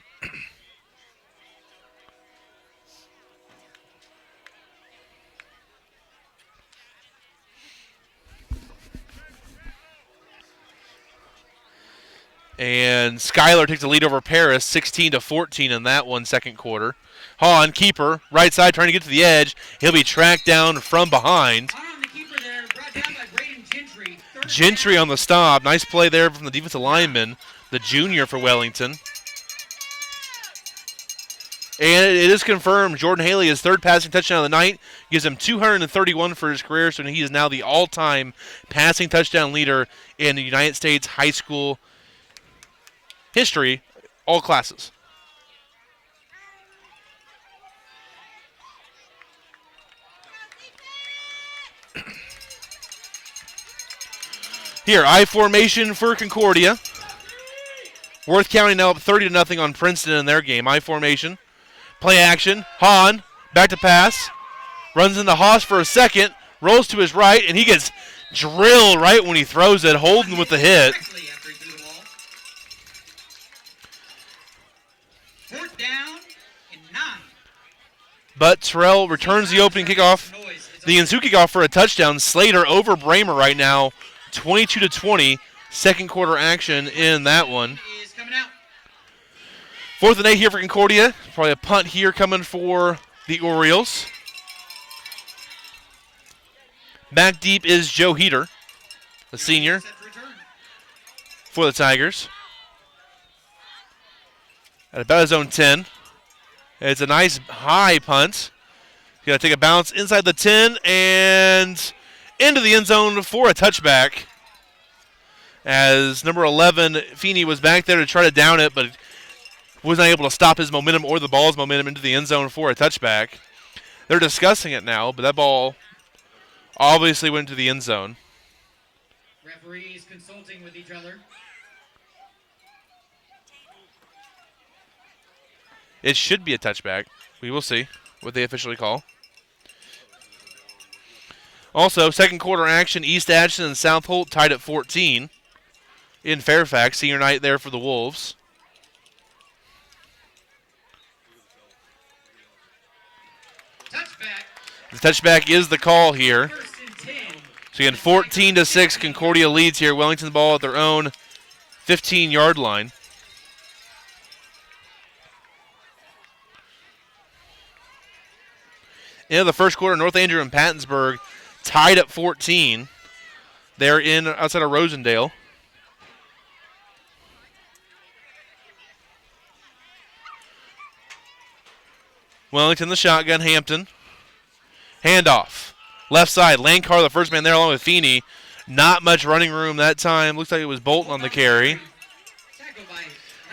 S1: And Schuyler takes the lead over Paris, 16-14 in that one, second quarter. Hahn, keeper, right side, trying to get to the edge. He'll be tracked down from behind.
S2: On the keeper there, brought down by Braden Gentry.
S1: Gentry on the stop. Nice play there from the defensive lineman, the junior for Wellington. And it is confirmed Jordan Haley, his third passing touchdown of the night, gives him 231 for his career, so he is now the all-time passing touchdown leader in the United States high school history, all classes. Here, I formation for Concordia. Worth County now up 30-0 on Princeton in their game. I formation. Play action. Hahn, back to pass. Runs into Haas for a second. Rolls to his right, and he gets drilled right when he throws it. Holden with the hit.
S2: Fourth down and 9.
S1: But Terrell returns the opening kickoff. The Insu kickoff for a touchdown. Slater over Bramer right now. 22-20. Second quarter action in that one.
S2: Is coming out.
S1: 4th and 8 here for Concordia. Probably a punt here coming for the Orioles. Back deep is Joe Heater, a senior
S2: Set to return.
S1: for the Tigers. At about his own 10. It's a nice high punt. He's going to take a bounce inside the 10 and into the end zone for a touchback. As number 11, Feeney, was back there to try to down it, but was not able to stop his momentum or the ball's momentum into the end zone for a touchback. They're discussing it now, but that ball obviously went to the end zone.
S2: Referees consulting with each other.
S1: It should be a touchback. We will see what they officially call. Also, second quarter action, East Ashton and South Holt tied at 14 in Fairfax. Senior night there for the Wolves.
S2: Touchback.
S1: The touchback is the call here.
S2: First and 10.
S1: So again, 14-6, Concordia leads here. Wellington's ball at their own 15-yard line. Into the first quarter, North Andrew and Pattonsburg tied at 14. They're in outside of Rosendale. Wellington the shotgun, Hampton. Handoff. Left side, Lankar, the first man there along with Feeney. Not much running room that time. Looks like it was Bolton on the carry.
S2: Tackle by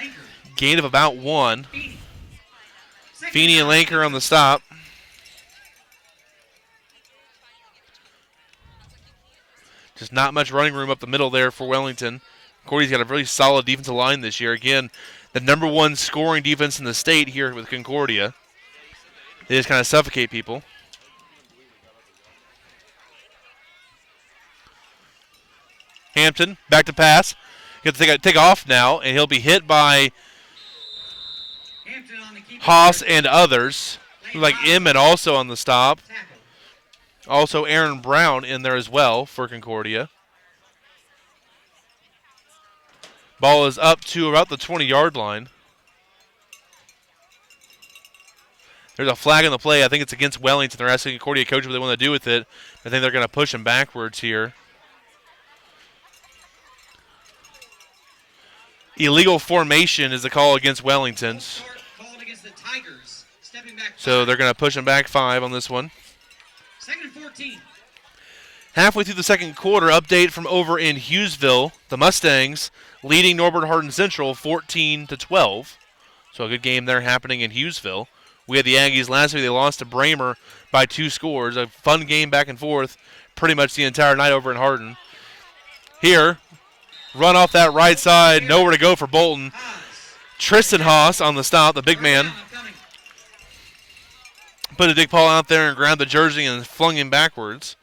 S2: Lanker.
S1: Gain of about 1.
S2: Feeney. Second
S1: Feeney and
S2: down.
S1: Lanker on the stop. Just not much running room up the middle there for Wellington. Concordia's got a really solid defensive line this year. Again, the number 1 scoring defense in the state here with Concordia. They just kind of suffocate people. Hampton, back to pass. He'll take off now, and he'll be hit by
S2: Hampton on the keeper.
S1: Haas and others. Like Emmett also on the stop.
S2: Tackle.
S1: Also Aaron Brown in there as well for Concordia. Ball is up to about the 20-yard line. There's a flag on the play. I think it's against Wellington. They're asking Concordia coach what they want to do with it. I think they're going to push him backwards here. Illegal formation is the call against Wellington.
S2: Called against the Tigers. Stepping back.
S1: So they're going to push him back 5 on this one.
S2: Second and 14.
S1: Halfway through the second quarter, update from over in Hughesville. The Mustangs leading Norbert Hardin Central 14-12. So a good game there happening in Hughesville. We had the Aggies last week. They lost to Bramer by 2 scores. A fun game back and forth pretty much the entire night over in Hardin. Here, run off that right side. Nowhere to go for Bolton. Tristan Haas on the stop, the big man. Put a big ball out there and grabbed the jersey and flung him backwards.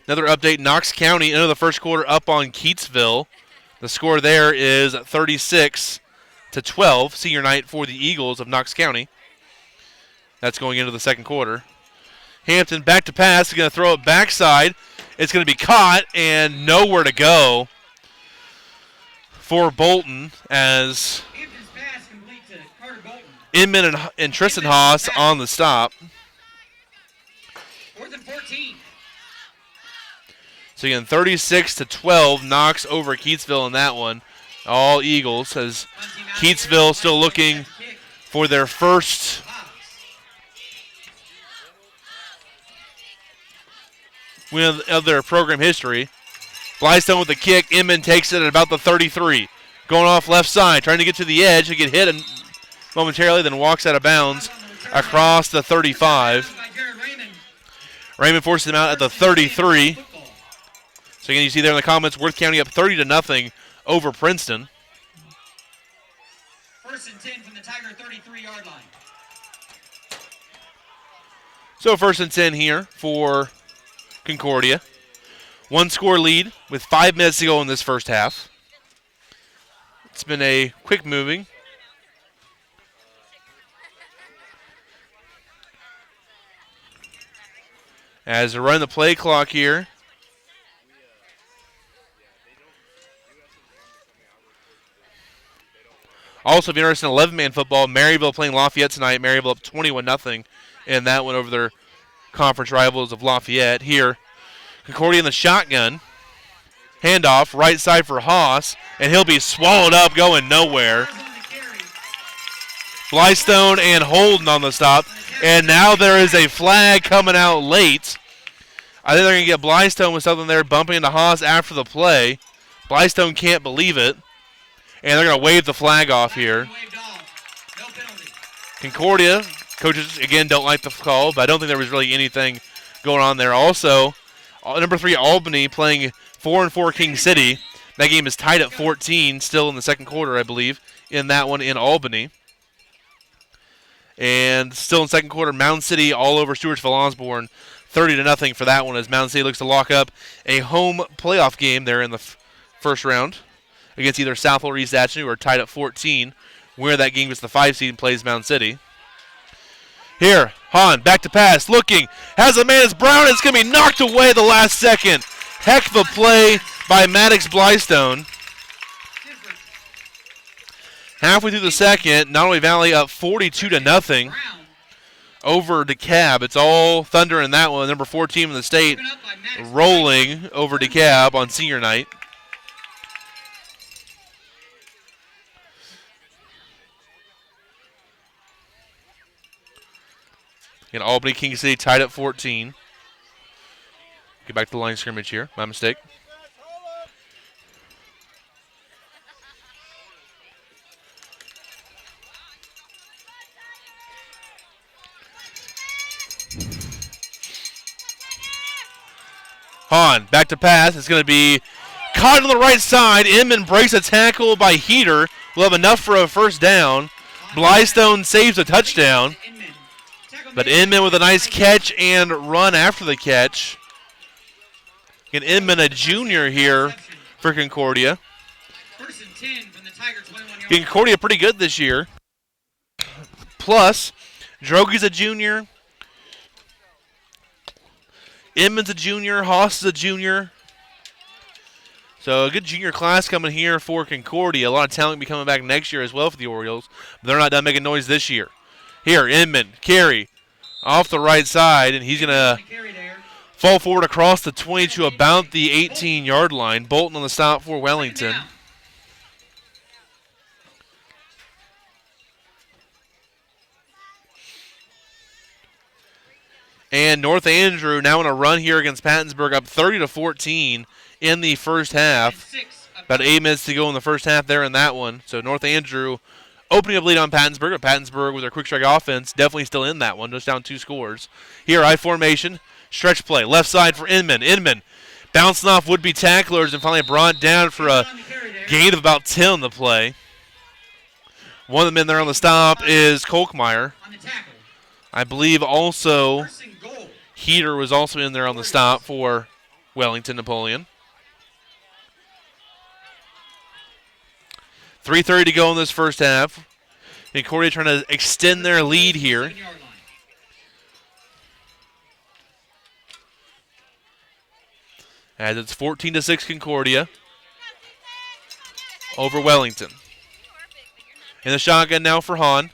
S1: Another update, Knox County into the first quarter up on Keatsville. The score there is 36-12, senior night for the Eagles of Knox County. That's going into the second quarter. Hampton back to pass, he's going to throw it backside. It's going to be caught and nowhere to go for Bolton as
S2: Hampton's pass complete to Carter Bolton.
S1: Inman and Tristan Haas on the stop.
S2: 4th and 14.
S1: So again, 36-12 knocks over Keatsville in that one. All Eagles, as Keatsville still looking for their first win of their program history. Blystone with the kick. Inman takes it at about the 33. Going off left side, trying to get to the edge to get hit momentarily, then walks out of bounds across the 35. Raymond forces him out at the 33. So again, you see there in the comments, Worth County up 30-0 over Princeton.
S2: 1st and 10 from the Tiger 33-yard line.
S1: So 1st and 10 here for Concordia. 1-score lead with 5 minutes to go in this first half. It's been a quick moving. As they run the play clock here. Also, if you're interested in 11-man football, Maryville playing Lafayette tonight. Maryville up 21-0 in that one over their conference rivals of Lafayette. Here, Concordia in the shotgun. Handoff, right side for Haas, and he'll be swallowed up going nowhere. Blystone and Holden on the stop, and now there is a flag coming out late. I think they're going to get Blystone with something there bumping into Haas after the play. Blystone can't believe it. And they're going to wave the flag off here. Concordia, coaches, again, don't like the call, but I don't think there was really anything going on there. Also, number 3, Albany playing 4-4 King City. That game is tied at 14, still in the second quarter, I believe, in that one in Albany. And still in second quarter, Mound City all over Stewartsville Osborne, 30-0 for that one as Mound City looks to lock up a home playoff game there in the first round against either South or East Atchison, who are tied at 14. Where that game is the 5 seed and plays Mound City. Here, Hahn, back to pass, looking, has a man, it's Brown, it's going to be knocked away the last second. Heck of a play by Maddox Blystone. Halfway through the second, Nottoway Valley up 42-0 over DeKalb. It's all Thunder in that one. Number 4 team in the state rolling over DeKalb on senior night. And Albany King City tied at 14. Get back to the line of scrimmage here. My mistake. Hahn, back to pass. It's going to be caught on the right side. Inman breaks a tackle by Heater. Will have enough for a first down. Blystone saves a touchdown. But Inman with a nice catch and run after the catch. And Inman, a junior here for Concordia. Concordia pretty good this year. Plus, Drogy's a junior. Inman's a junior. Haas is a junior. So a good junior class coming here for Concordia. A lot of talent will be coming back next year as well for the Orioles. But they're not done making noise this year. Here, Inman, carry off the right side, and he's going to fall forward across the 20 to about the 18-yard line. Bolton on the stop for Wellington. And North Andrew now on a run here against Pattonsburg, up 30-14 in the first half. About 8 minutes to go in the first half there in that one. So North Andrew opening up lead on Pattonsburg. But Pattonsburg with their quick strike offense definitely still in that one, just down 2 scores. Here, I formation, stretch play, left side for Inman. Inman bouncing off would-be tacklers and finally brought down for a gain of about 10 on the play. One of the men there on the stop is Kolkmeyer. I believe also Heater was also in there on the stop for Wellington-Napoleon. 3:30 to go in this first half. Concordia trying to extend their lead here. As it's 14-6 Concordia. over Wellington. In the shotgun now for Hahn.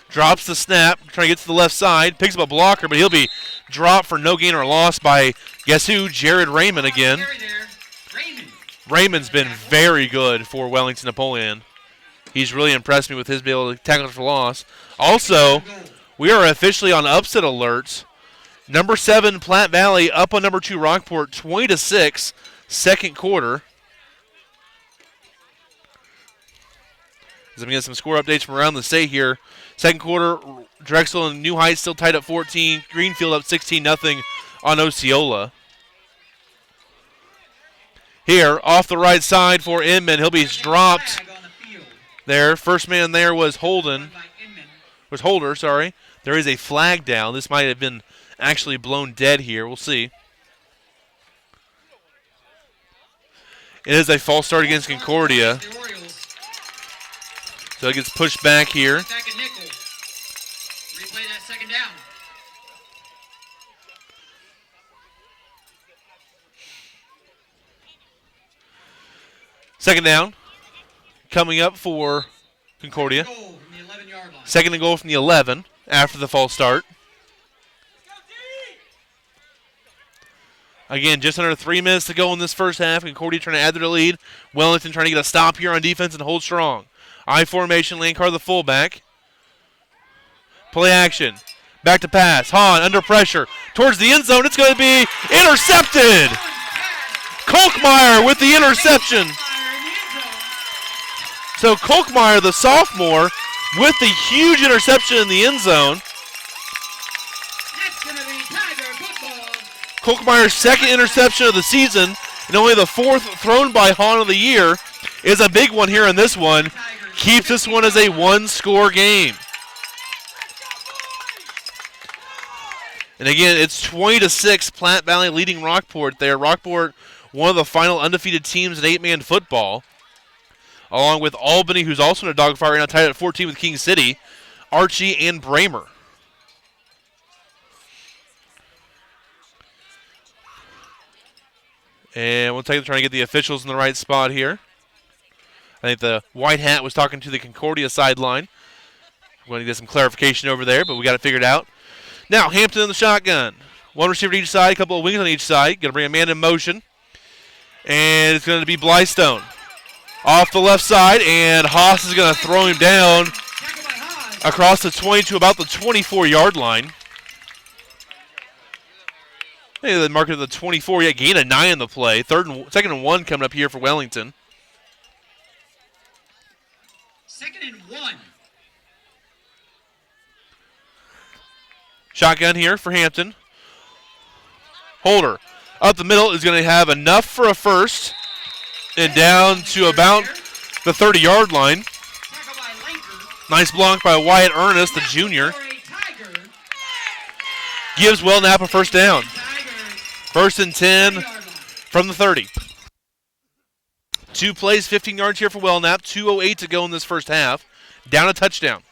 S1: Drops the snap, trying to get to the left side. Picks up a blocker, but he'll be dropped for no gain or loss by, guess who? Jared Raymond again. Raymond's been very good for Wellington-Napoleon. He's really impressed me with his ability to tackle for loss. Also, we are officially on upset alert. Number 7, Platte Valley, up on number 2, Rockport, 20-6, second quarter. As I'm getting some score updates from around the state here. Second quarter, Drexel and New Heights still tied at 14. Greenfield up 16-0 on Osceola. Here, off the right side for Inman. He'll be dropped there. First man there was Holder, sorry. There is a flag down. This might have been actually blown dead here. We'll see. It is a false start against Concordia. So it gets pushed back here.
S2: Replay that second down.
S1: Second down. Coming up for Concordia. Second and goal from the 11 after the false start. Again, just under 3 minutes to go in this first half. Concordia trying to add to their lead. Wellington trying to get a stop here on defense and hold strong. I formation, Lankar the fullback. Play action. Back to pass. Hahn under pressure. Towards the end zone. It's going to be intercepted. Kolkmeyer with the interception. So Kolkmeyer, the sophomore, with the huge interception in the end zone. Kolkmeyer's second interception of the season and only the 4th thrown by Hahn of the year is a big one here in this one. Keeps this one as a one-score game. And again, it's 20-6, Platte Valley leading Rockport there. Rockport, one of the final undefeated teams in 8-man football, along with Albany, who's also in a dogfight right now, tied at 14 with King City, Archie, and Bramer. And we'll take trying to get the officials in the right spot here. I think the white hat was talking to the Concordia sideline. We're going to get some clarification over there, but we got it figured out. Now, Hampton in the shotgun. One receiver to each side, a couple of wings on each side. Going to bring a man in motion. And it's going to be Blystone. Off the left side, and Haas is going to throw him down across the 20 to about the 24-yard line. Maybe they mark it at the 24. Yeah, gain of 9 in the play. Second and 1 coming up here for Wellington.
S2: Second and 1.
S1: Shotgun here for Hampton. Holder up the middle is going to have enough for a first. And down to about the 30-yard line. Nice block by Wyatt Ernest, the junior. Gives Wellnap a first down. First and 10 from the 30. 2 plays, 15 yards here for Wellnap. 2:08 to go in this first half. Down a touchdown.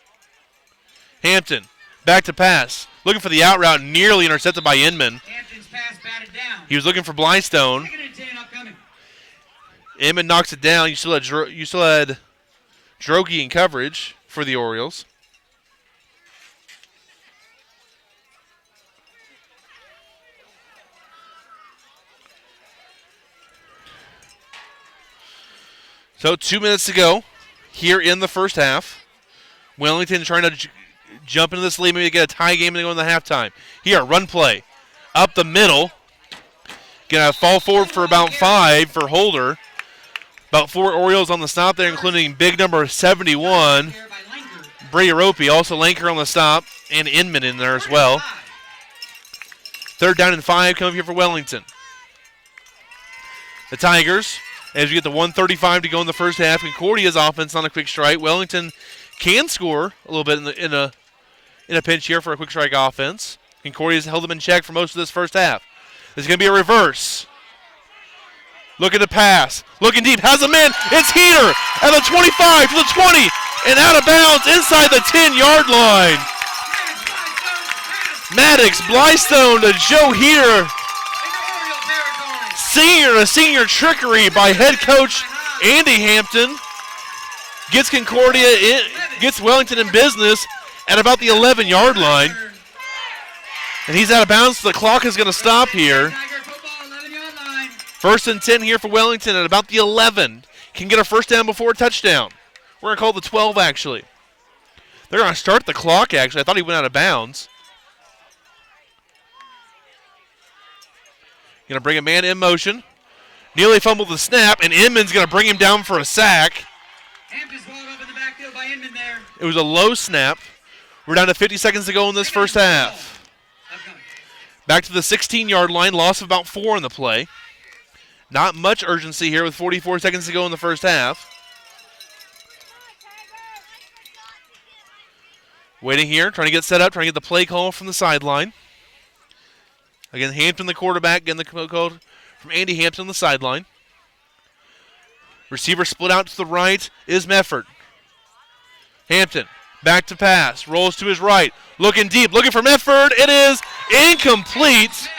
S1: Hampton back to pass. Looking for the out route, nearly intercepted by Inman. He was looking for Blystone. Inman knocks it down. You still had Drogi in coverage for the Orioles. So 2 minutes to go here in the first half. Wellington trying to jump into this lead, maybe get a tie game and go into halftime. Here, run play. Up the middle. Gonna fall forward for about 5 for Holder. About 4 Orioles on the stop there, including big number 71, Brady Ropey. Also Lanker on the stop, and Inman in there as well. Third down and 5 coming here for Wellington. The Tigers, as we get the 1:35 to go in the first half, Concordia's offense on a quick strike. Wellington can score a little bit in a pinch here for a quick strike offense. Concordia's held them in check for most of this first half. There's going to be a reverse. Looking to pass. Looking deep. Has a man. It's Heater at the 25 to the 20 and out of bounds inside the 10-yard line. Maddox, Blystone to Joe Heater. Senior trickery by head coach Andy Hampton. Gets Concordia in, gets Wellington in business at about the 11-yard line. And he's out of bounds, so the clock is going to stop here. First and 10 here for Wellington at about the 11. Can get a first down before a touchdown. We're going to call the 12, actually. They're going to start the clock, actually. I thought he went out of bounds. Going to bring a man in motion. Nearly fumbled the snap, and Inman's going to bring him down for a sack. It was a low snap. We're down to 50 seconds to go in this first half. Back to the 16-yard line, loss of about 4 in the play. Not much urgency here with 44 seconds to go in the first half. Waiting here, trying to get set up, trying to get the play call from the sideline. Again, Hampton, the quarterback, getting the code from Andy Hampton on the sideline. Receiver split out to the right is Mefford. Hampton, back to pass, rolls to his right, looking deep, looking for Mefford. It is incomplete.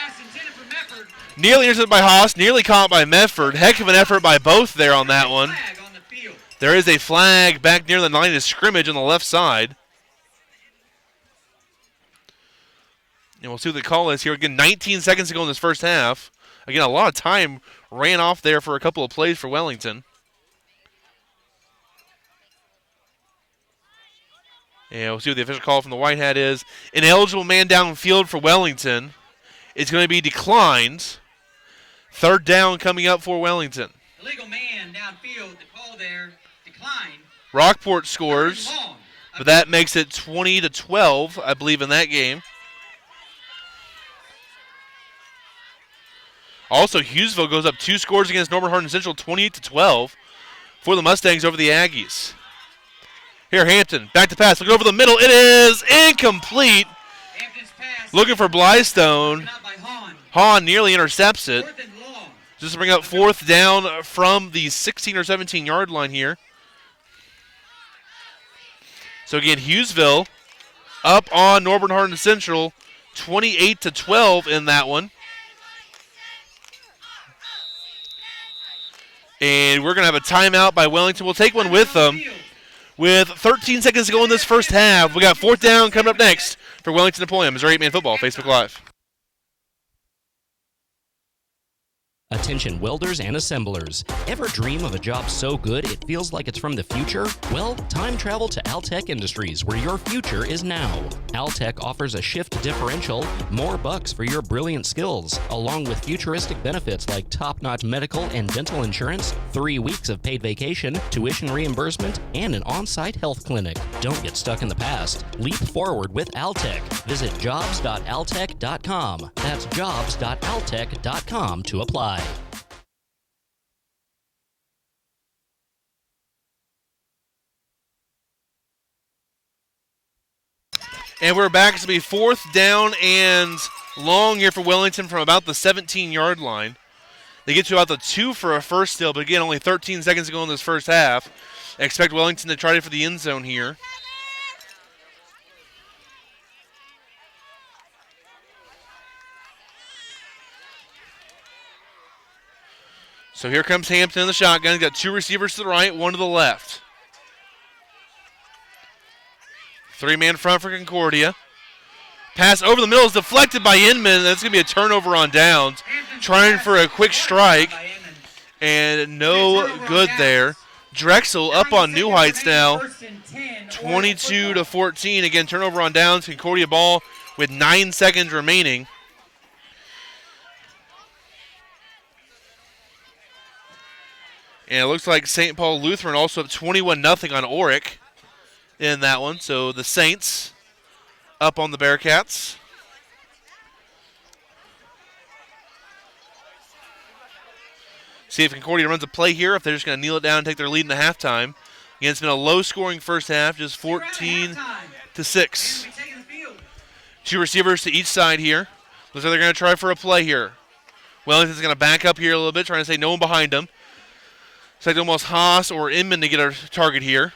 S1: Nearly intercepted by Haas, nearly caught by Mefford. Heck of an effort by both there on that one. There is a flag back near the line of scrimmage on the left side. And we'll see what the call is here. Again, 19 seconds to go in this first half. Again, a lot of time ran off there for a couple of plays for Wellington. And we'll see what the official call from the White Hat is. An eligible man downfield for Wellington. It's going to be declined. Third down coming up for Wellington.
S2: Illegal man downfield. The call there declined.
S1: Rockport scores, but that makes it 20-12, I believe, in that game. Also, Hughesville goes up 2 scores against Norman Hardin Central, 28-12 for the Mustangs over the Aggies. Here, Hampton, back to pass, looking over the middle. It is incomplete. Looking for Blystone. Hahn nearly intercepts it. Just to bring up fourth down from the 16 or 17-yard line here. So again, Hughesville up on Norman Hardin Central, 28-12 in that one. And we're going to have a timeout by Wellington. We'll take one with them. With 13 seconds to go in this first half, we got fourth down coming up next for Wellington-Napoleon, Missouri 8-Man Football, Facebook Live.
S3: Attention welders and assemblers. Ever dream of a job so good it feels like it's from the future? Well, time travel to Altech Industries, where your future is now. Altech offers a shift differential, more bucks for your brilliant skills, along with futuristic benefits like top-notch medical and dental insurance, 3 weeks of paid vacation, tuition reimbursement, and an on-site health clinic. Don't get stuck in the past. Leap forward with Altech. Visit jobs.altech.com. That's jobs.altech.com to apply.
S1: And we're back to be fourth down and long here for Wellington from about the 17-yard line. They get to about the 2 for a first still, but again, only 13 seconds to go in this first half. I expect Wellington to try it for the end zone here. So here comes Hampton in the shotgun. He's got 2 receivers to the right, 1 to the left. 3-man front for Concordia. Pass over the middle is deflected by Inman. That's going to be a turnover on downs. Trying for a quick strike. And no good there. Drexel up on New Heights now. 22-14. Again, turnover on downs. Concordia ball with 9 seconds remaining. And it looks like St. Paul Lutheran also up 21-0 on Oric in that one. So the Saints up on the Bearcats. See if Concordia runs a play here, if they're just going to kneel it down and take their lead in the halftime. Again, it's been a low-scoring first half, just 14-6. 2 receivers to each side here. Looks like they're going to try for a play here. Wellington's going to back up here a little bit, trying to say no one behind him. It's like almost Haas or Inman to get a target here.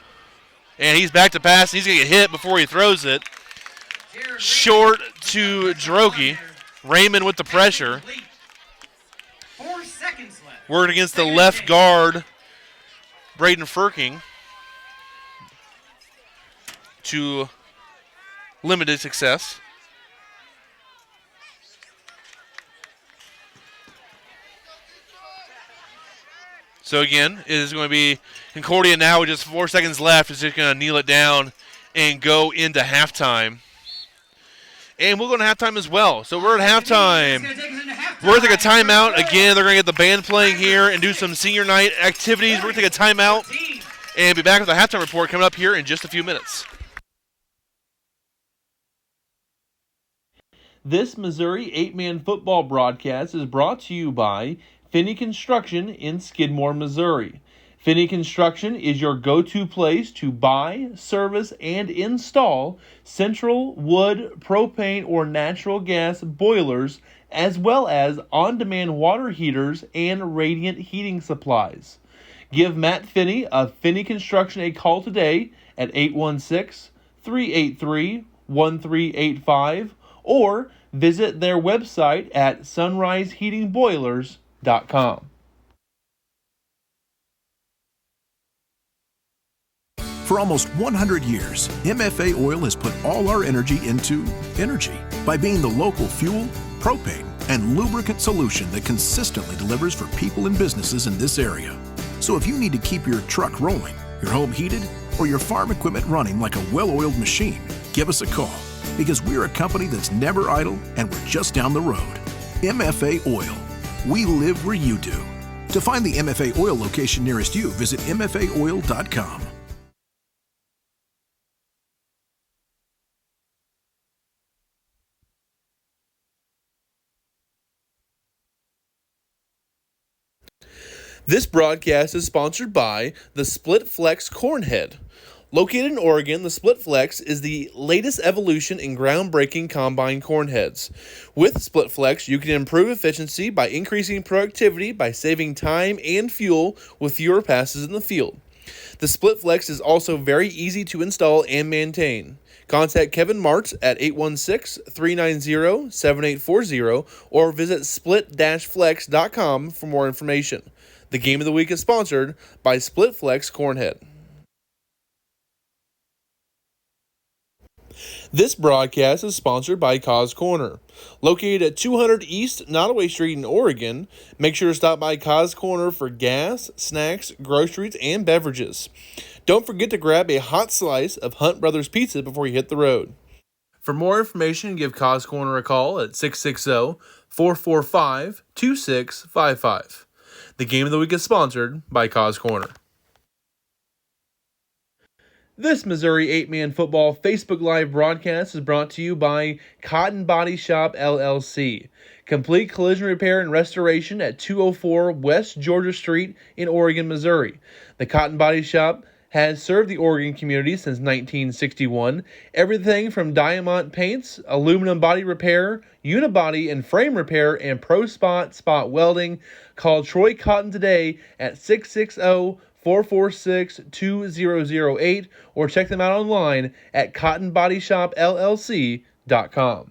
S1: And he's back to pass. He's going to get hit before he throws it. Short to Drogi. Raymond with the pressure.
S2: 4 seconds left.
S1: Working against the left guard, Braden Firking. to limited success. So again, it is going to be Concordia now with just 4 seconds left. Is just going to kneel it down and go into halftime. And we'll go to halftime as well. So we're at halftime. We're going to take a timeout. Again, they're going to get the band playing here and do some senior night activities. We're going to take a timeout and be back with the halftime report coming up here in just a few minutes. This Missouri 8-man football broadcast is brought to you by Finney Construction in Skidmore, Missouri. Finney Construction is your go-to place to buy, service, and install central, wood, propane, or natural gas boilers, as well as on-demand water heaters and radiant heating supplies. Give Matt Finney of Finney Construction a call today at 816-383-1385 or visit their website at sunriseheatingboilers.com.
S4: For almost 100 years, MFA Oil has put all our energy into energy by being the local fuel, propane, and lubricant solution that consistently delivers for people and businesses in this area. So if you need to keep your truck rolling, your home heated, or your farm equipment running like a well-oiled machine, give us a call because we're a company that's never idle and we're just down the road. MFA Oil. We live where you do. To find the MFA Oil location nearest you, visit mfaoil.com.
S1: This broadcast is sponsored by the Split Flex Cornhead. Located in Oregon, the Split Flex is the latest evolution in groundbreaking combine cornheads. With Split Flex, you can improve efficiency by increasing productivity by saving time and fuel with fewer passes in the field. The Split Flex is also very easy to install and maintain. Contact Kevin Martz at 816-390-7840 or visit split-flex.com for more information. The game of the week is sponsored by Split Flex Cornhead. This broadcast is sponsored by Cause Corner. Located at 200 East Nottoway Street in Oregon, make sure to stop by Cause Corner for gas, snacks, groceries, and beverages. Don't forget to grab a hot slice of Hunt Brothers Pizza before you hit the road. For more information, give Cause Corner a call at 660-445-2655. The game of the week is sponsored by Cause Corner. This Missouri 8-man football Facebook Live broadcast is brought to you by Cotton Body Shop, LLC. Complete collision repair and restoration at 204 West Georgia Street in Oregon, Missouri. The Cotton Body Shop has served the Oregon community since 1961. Everything from diamond paints, aluminum body repair, unibody and frame repair, and pro spot welding. Call Troy Cotton today at 660-446-2008 or check them out online at cottonbodyshopllc.com.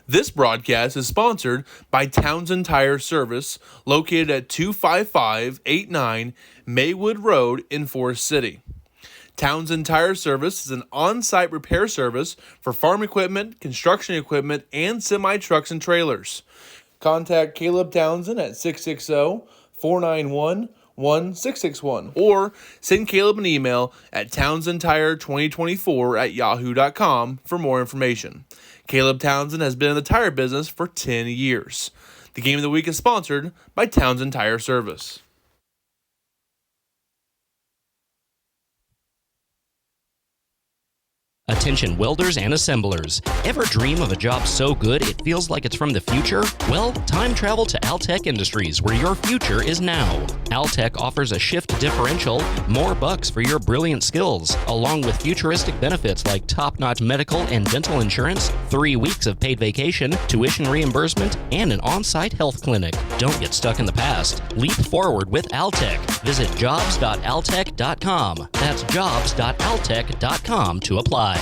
S1: This broadcast is sponsored by Townsend Tire Service, located at 25589 Maywood Road in Forest City. Townsend Tire Service is an on-site repair service for farm equipment, construction equipment, and semi-trucks and trailers. Contact Caleb Townsend at 660-491-1661 or send Caleb an email at townsendtire2024@yahoo.com for more information. Caleb Townsend has been in the tire business for 10 years. The Game of the Week is sponsored by Townsend Tire Service.
S3: Attention welders and assemblers. Ever dream of a job so good it feels like it's from the future? Well, time travel to Altech Industries, where your future is now. Altech offers a shift differential, more bucks for your brilliant skills, along with futuristic benefits like top-notch medical and dental insurance, 3 weeks of paid vacation, tuition reimbursement, and an on-site health clinic. Don't get stuck in the past. Leap forward with Altech. Visit jobs.altech.com. That's jobs.altech.com to apply.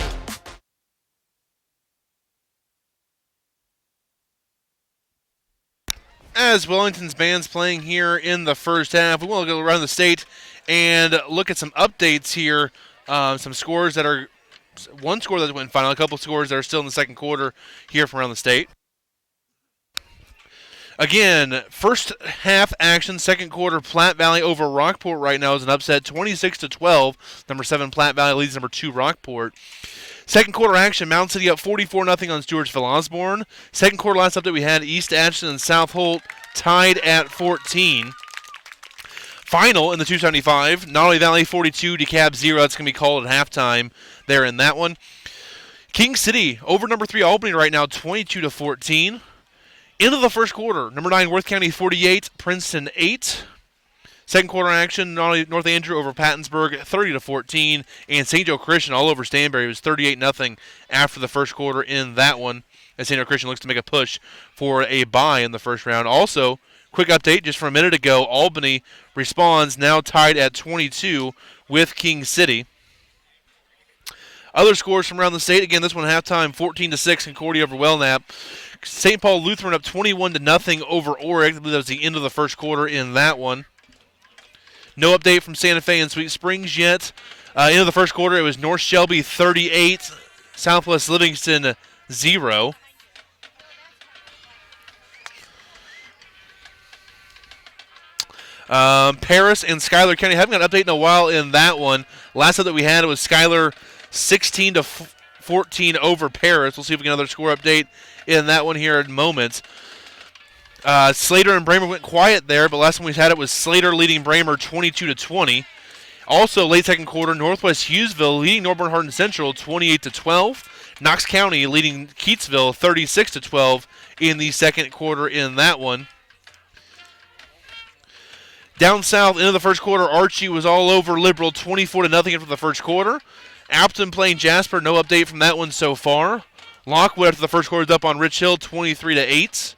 S1: As Wellington's band's playing here in the first half, we want to go around the state and look at some updates here. Some scores that are, one score that went final, a couple scores that are still in the second quarter here from around the state. Again, first half action, second quarter, Platte Valley over Rockport right now is an upset, 26-12. Number 7 Platte Valley leads number 2 Rockport. Second quarter action, Mountain City up 44-0 on Stewartsville Osborne. Second quarter last update we had East Atchison and South Holt tied at 14. Final in the 275, Nolly Valley 42, DeKalb 0. That's going to be called at halftime there in that one. King City over number 3 Albany right now, 22-14. Into the first quarter, number 9 Worth County 48, Princeton 8. Second quarter action, North Andrew over Pattonsburg 30-14, and St. Joe Christian all over Stanberry. It was 38-0 after the first quarter in that one, as St. Joe Christian looks to make a push for a bye in the first round. Also, quick update just from a minute ago, Albany responds, now tied at 22 with King City. Other scores from around the state, again, this one halftime, 14-6, Concordia over Wellnap. St. Paul Lutheran up 21-0 over Orick. I believe that was the end of the first quarter in that one. No update from Santa Fe and Sweet Springs yet. End of the first quarter, it was North Shelby 38, Southwest Livingston 0. Paris and Schuyler County haven't got an update in a while in that one. Last update we had was Schuyler 16-14 over Paris. We'll see if we get another score update in that one here in moments. Slater and Bramer went quiet there, but last time we had it was Slater leading Bramer 22-20. Also, late second quarter, Northwest Hughesville leading Norborn Hardin Central 28-12. Knox County leading Keatsville 36-12 in the second quarter in that one. Down south, into the first quarter, Archie was all over Liberal 24-0 after the first quarter. Appleton playing Jasper, no update from that one so far. Lockwood after the first quarter is up on Rich Hill 23-8.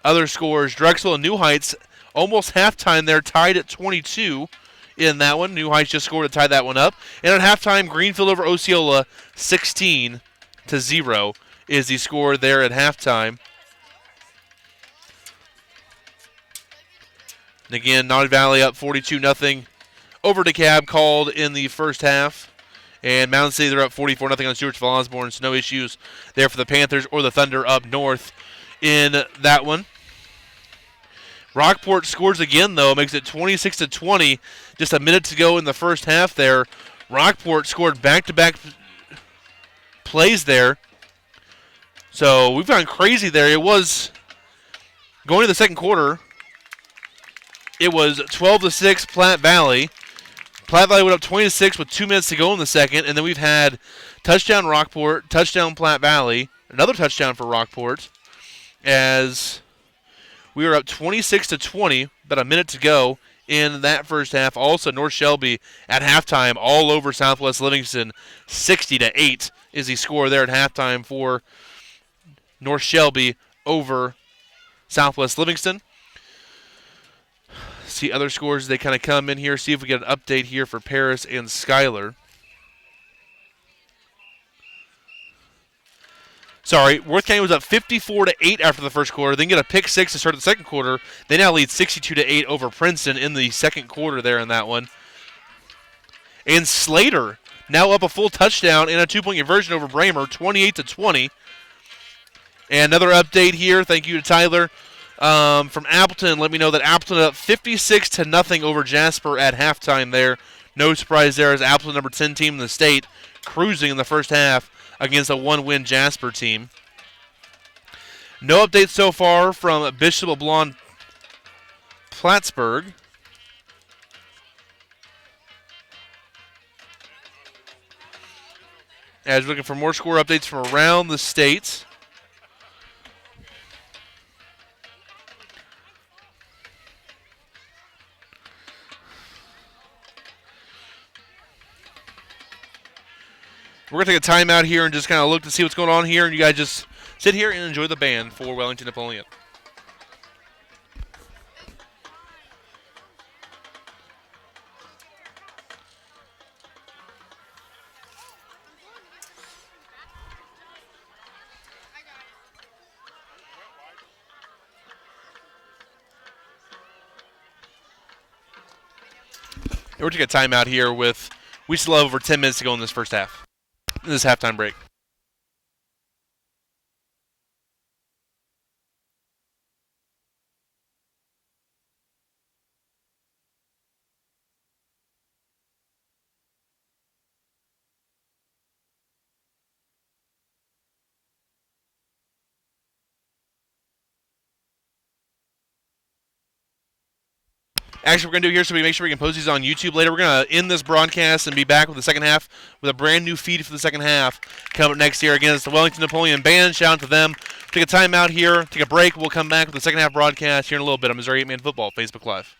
S1: Other scores, Drexel and New Heights, almost halftime there, tied at 22 in that one. New Heights just scored to tie that one up. And at halftime, Greenfield over Osceola, 16-0 is the score there at halftime. And again, Naughty Valley up 42-0 over DeKalb, called in the first half. And Mountain City, they're up 44-0 on Stewartsville Osborne, so no issues there for the Panthers or the Thunder up north in that one. Rockport scores again, though, makes it 26-20. Just a minute to go in the first half there. Rockport scored back-to-back plays there. So we've gone crazy there. It was, going to the second quarter, it was 12-6 Platte Valley. Platte Valley went up 20-6 with 2 minutes to go in the second, and then we've had touchdown Rockport, touchdown Platte Valley, another touchdown for Rockport, as we were up 26-20, about a minute to go in that first half. Also, North Shelby at halftime all over Southwest Livingston, 60-8 is the score there at halftime for North Shelby over Southwest Livingston. See other scores as they kind of come in here. See if we get an update here for Paris and Schuyler. Sorry, Worth County was up 54-8 after the first quarter, then get a pick six to start the second quarter. They now lead 62-8 over Princeton in the second quarter there in that one. And Slater now up a full touchdown in a 2-point conversion over Bramer, 28-20. And another update here, thank you to Tyler, from Appleton. Let me know that Appleton up 56-0 over Jasper at halftime there. No surprise there as Appleton, number 10 team in the state, cruising in the first half against a one-win Jasper team. No updates so far from Bishop LeBlanc Plattsburgh. As we're looking for more score updates from around the state. We're going to take a timeout here and just kind of look to see what's going on here, and you guys just sit here and enjoy the band for Wellington-Napoleon. And we're taking a timeout here with, we still have over 10 minutes to go in this first half. This halftime break. Actually, we're going to do here so we make sure we can post these on YouTube later. We're going to end this broadcast and be back with the second half with a brand new feed for the second half coming up next year. Again, it's the Wellington-Napoleon Band. Shout out to them. Take a timeout here, take a break. We'll come back with the second half broadcast here in a little bit on Missouri 8-Man Football Facebook Live.